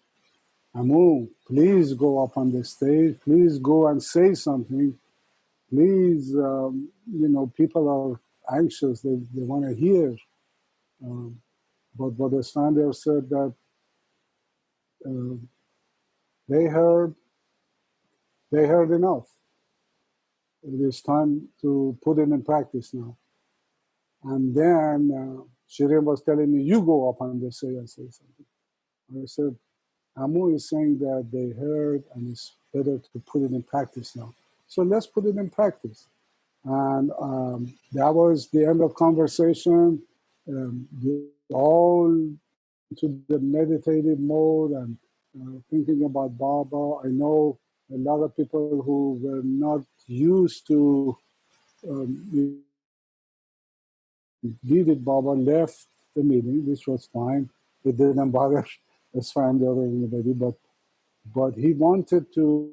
[SPEAKER 4] Amu, please go up on the stage. Please go and say something. Please, people are anxious. They want to hear. But Esphandiar said that they heard enough. It is time to put it in practice now. And then Shirin was telling me, you go up on the stage and say something. And I said, Amu is saying that they heard, and it's better to put it in practice now. So let's put it in practice. And that was the end of conversation. All to the meditative mode and thinking about Baba. I know a lot of people who were not used to be with Baba left the meeting, which was fine. It didn't bother Esphandiar or anybody, but he wanted to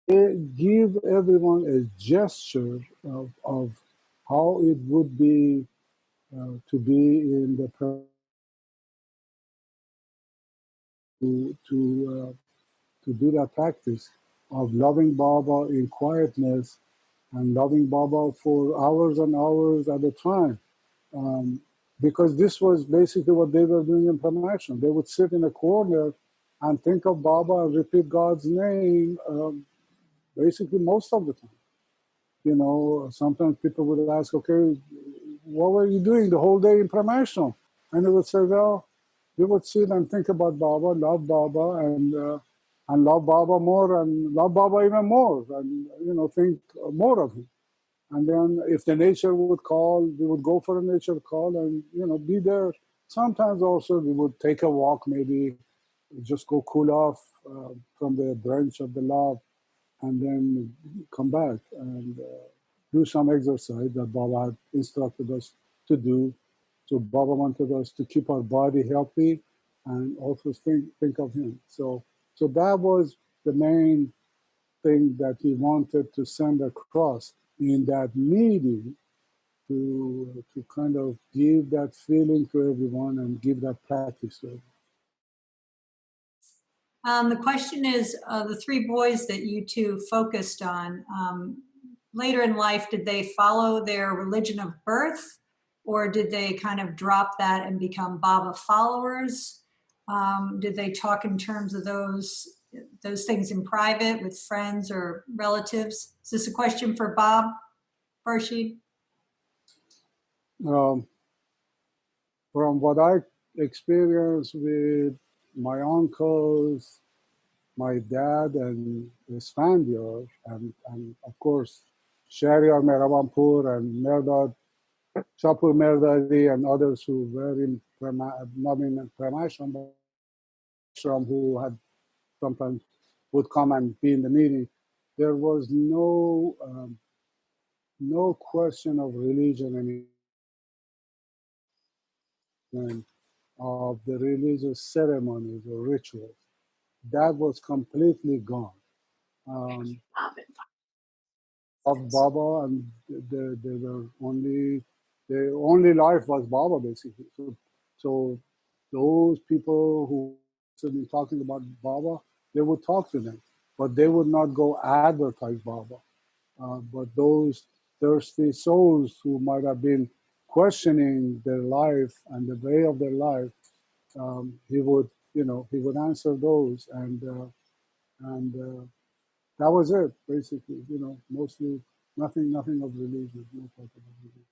[SPEAKER 4] give everyone a gesture of how it would be to be in the to do that practice of loving Baba in quietness and loving Baba for hours and hours at a time. Because this was basically what they were doing in Prem Ashram. They would sit in a corner and think of Baba and repeat God's name basically most of the time. You know, sometimes people would ask, okay, what were you doing the whole day in Prem Ashram? And they would say, well, we would sit and think about Baba, love Baba, and love Baba more, and love Baba even more, and, you know, think more of him. And then if the nature would call, we would go for a nature call and, you know, be there. Sometimes also we would take a walk, maybe just go cool off from the branch of the love, and then come back and do some exercise that Baba had instructed us to do. So Baba wanted us to keep our body healthy and also think of him. So that was the main thing that he wanted to send across in that meeting, to kind of give that feeling to everyone and give that practice to everyone.
[SPEAKER 1] The question is, the three boys that you two focused on, later in life, did they follow their religion of birth, or did they kind of drop that and become Baba followers? Did they talk in terms of those things in private with friends or relatives? Is this a question for Bob Farshid?
[SPEAKER 4] From what I experienced with my uncles, my dad, and Esphandiar, and of course, Shahryar Mehrabanpur and Merdad, Shapur Merdadi, and others who were in Prem Ashram, who had sometimes would come and be in the meeting. There was no question of religion and of the religious ceremonies or rituals. That was completely gone. Of Baba, and they were only, the only life was Baba, basically. So those people who should be talking about Baba, they would talk to them, but they would not go advertise Baba. But those thirsty souls who might have been questioning their life and the way of their life, he would answer those, and that was it, basically. You know, mostly nothing of religion, no talk about religion.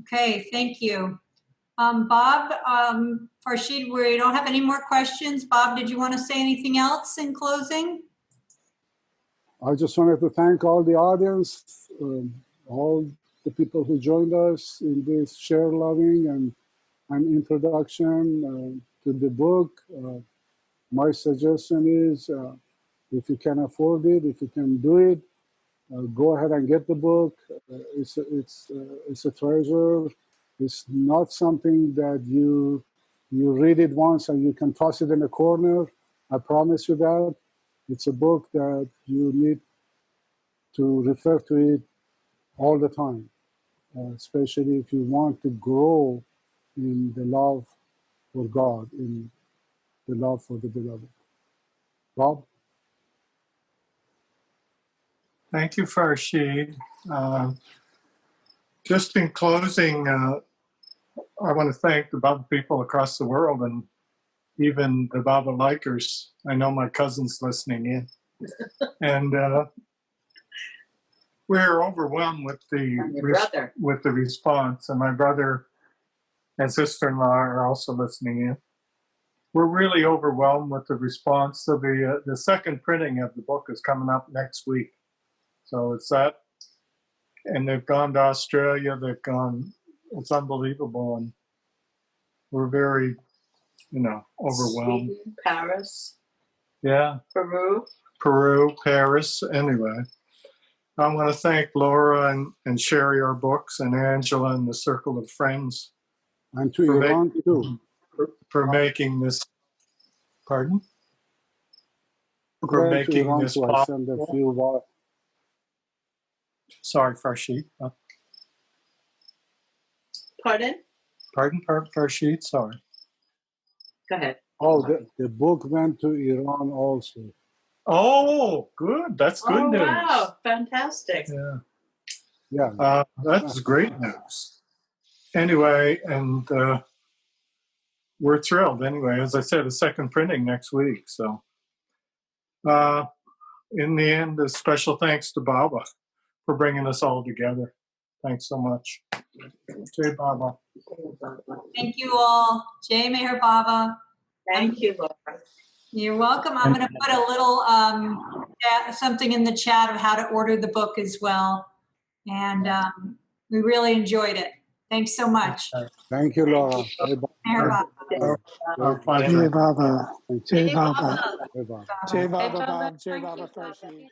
[SPEAKER 1] Okay, thank you. Bob, Farshid, we don't have any more questions. Bob, did you want to say anything else in closing?
[SPEAKER 4] I just wanted to thank all the audience, all the people who joined us in this share loving and introduction to the book. My suggestion is, if you can afford it, if you can do it, go ahead and get the book. It's a treasure. It's not something that you read it once and you can toss it in a corner. I promise you that. It's a book that you need to refer to it all the time, especially if you want to grow in the love for God, in the love for the beloved. Bob?
[SPEAKER 2] Thank you, Farshid. Just in closing, I want to thank the Baba people across the world and even the Baba likers. I know my cousin's listening in. And we're overwhelmed with the response. And my brother and sister-in-law are also listening in. We're really overwhelmed with the response. So the second printing of the book is coming up next week. So it's that. And they've gone to Australia. They've gone, it's unbelievable. And we're very, overwhelmed.
[SPEAKER 7] Sweden, Paris.
[SPEAKER 2] Yeah. Peru, Paris. Anyway, I want to thank Laura and Sherry, our books, and Angela and the Circle of Friends.
[SPEAKER 4] And to Iran, too.
[SPEAKER 2] For making this, pardon?
[SPEAKER 4] For making this possible.
[SPEAKER 2] Sorry, Farshid.
[SPEAKER 7] Pardon?
[SPEAKER 2] Pardon, Farshid, sorry.
[SPEAKER 7] Go ahead.
[SPEAKER 4] Oh, the book went to Iran also.
[SPEAKER 2] Oh, good. That's good news.
[SPEAKER 7] Wow, fantastic.
[SPEAKER 4] Yeah.
[SPEAKER 2] That's great news. Anyway, and we're thrilled. Anyway, as I said, a second printing next week. So In the end, a special thanks to Baba for bringing us all together. Thanks so much. Jai Baba.
[SPEAKER 1] Thank you all. Jai Meher Baba.
[SPEAKER 7] Thank you, Laura.
[SPEAKER 1] You're welcome. I'm going to put a little something in the chat of how to order the book as well. And we really enjoyed it. Thanks so much.
[SPEAKER 4] Thank you, Laura.
[SPEAKER 1] Meher Baba.
[SPEAKER 2] Our
[SPEAKER 6] Jai
[SPEAKER 2] pleasure.
[SPEAKER 6] Baba. Jai Baba.
[SPEAKER 4] Bye-bye.
[SPEAKER 6] Jai Baba Bob. Jai Baba Farshid.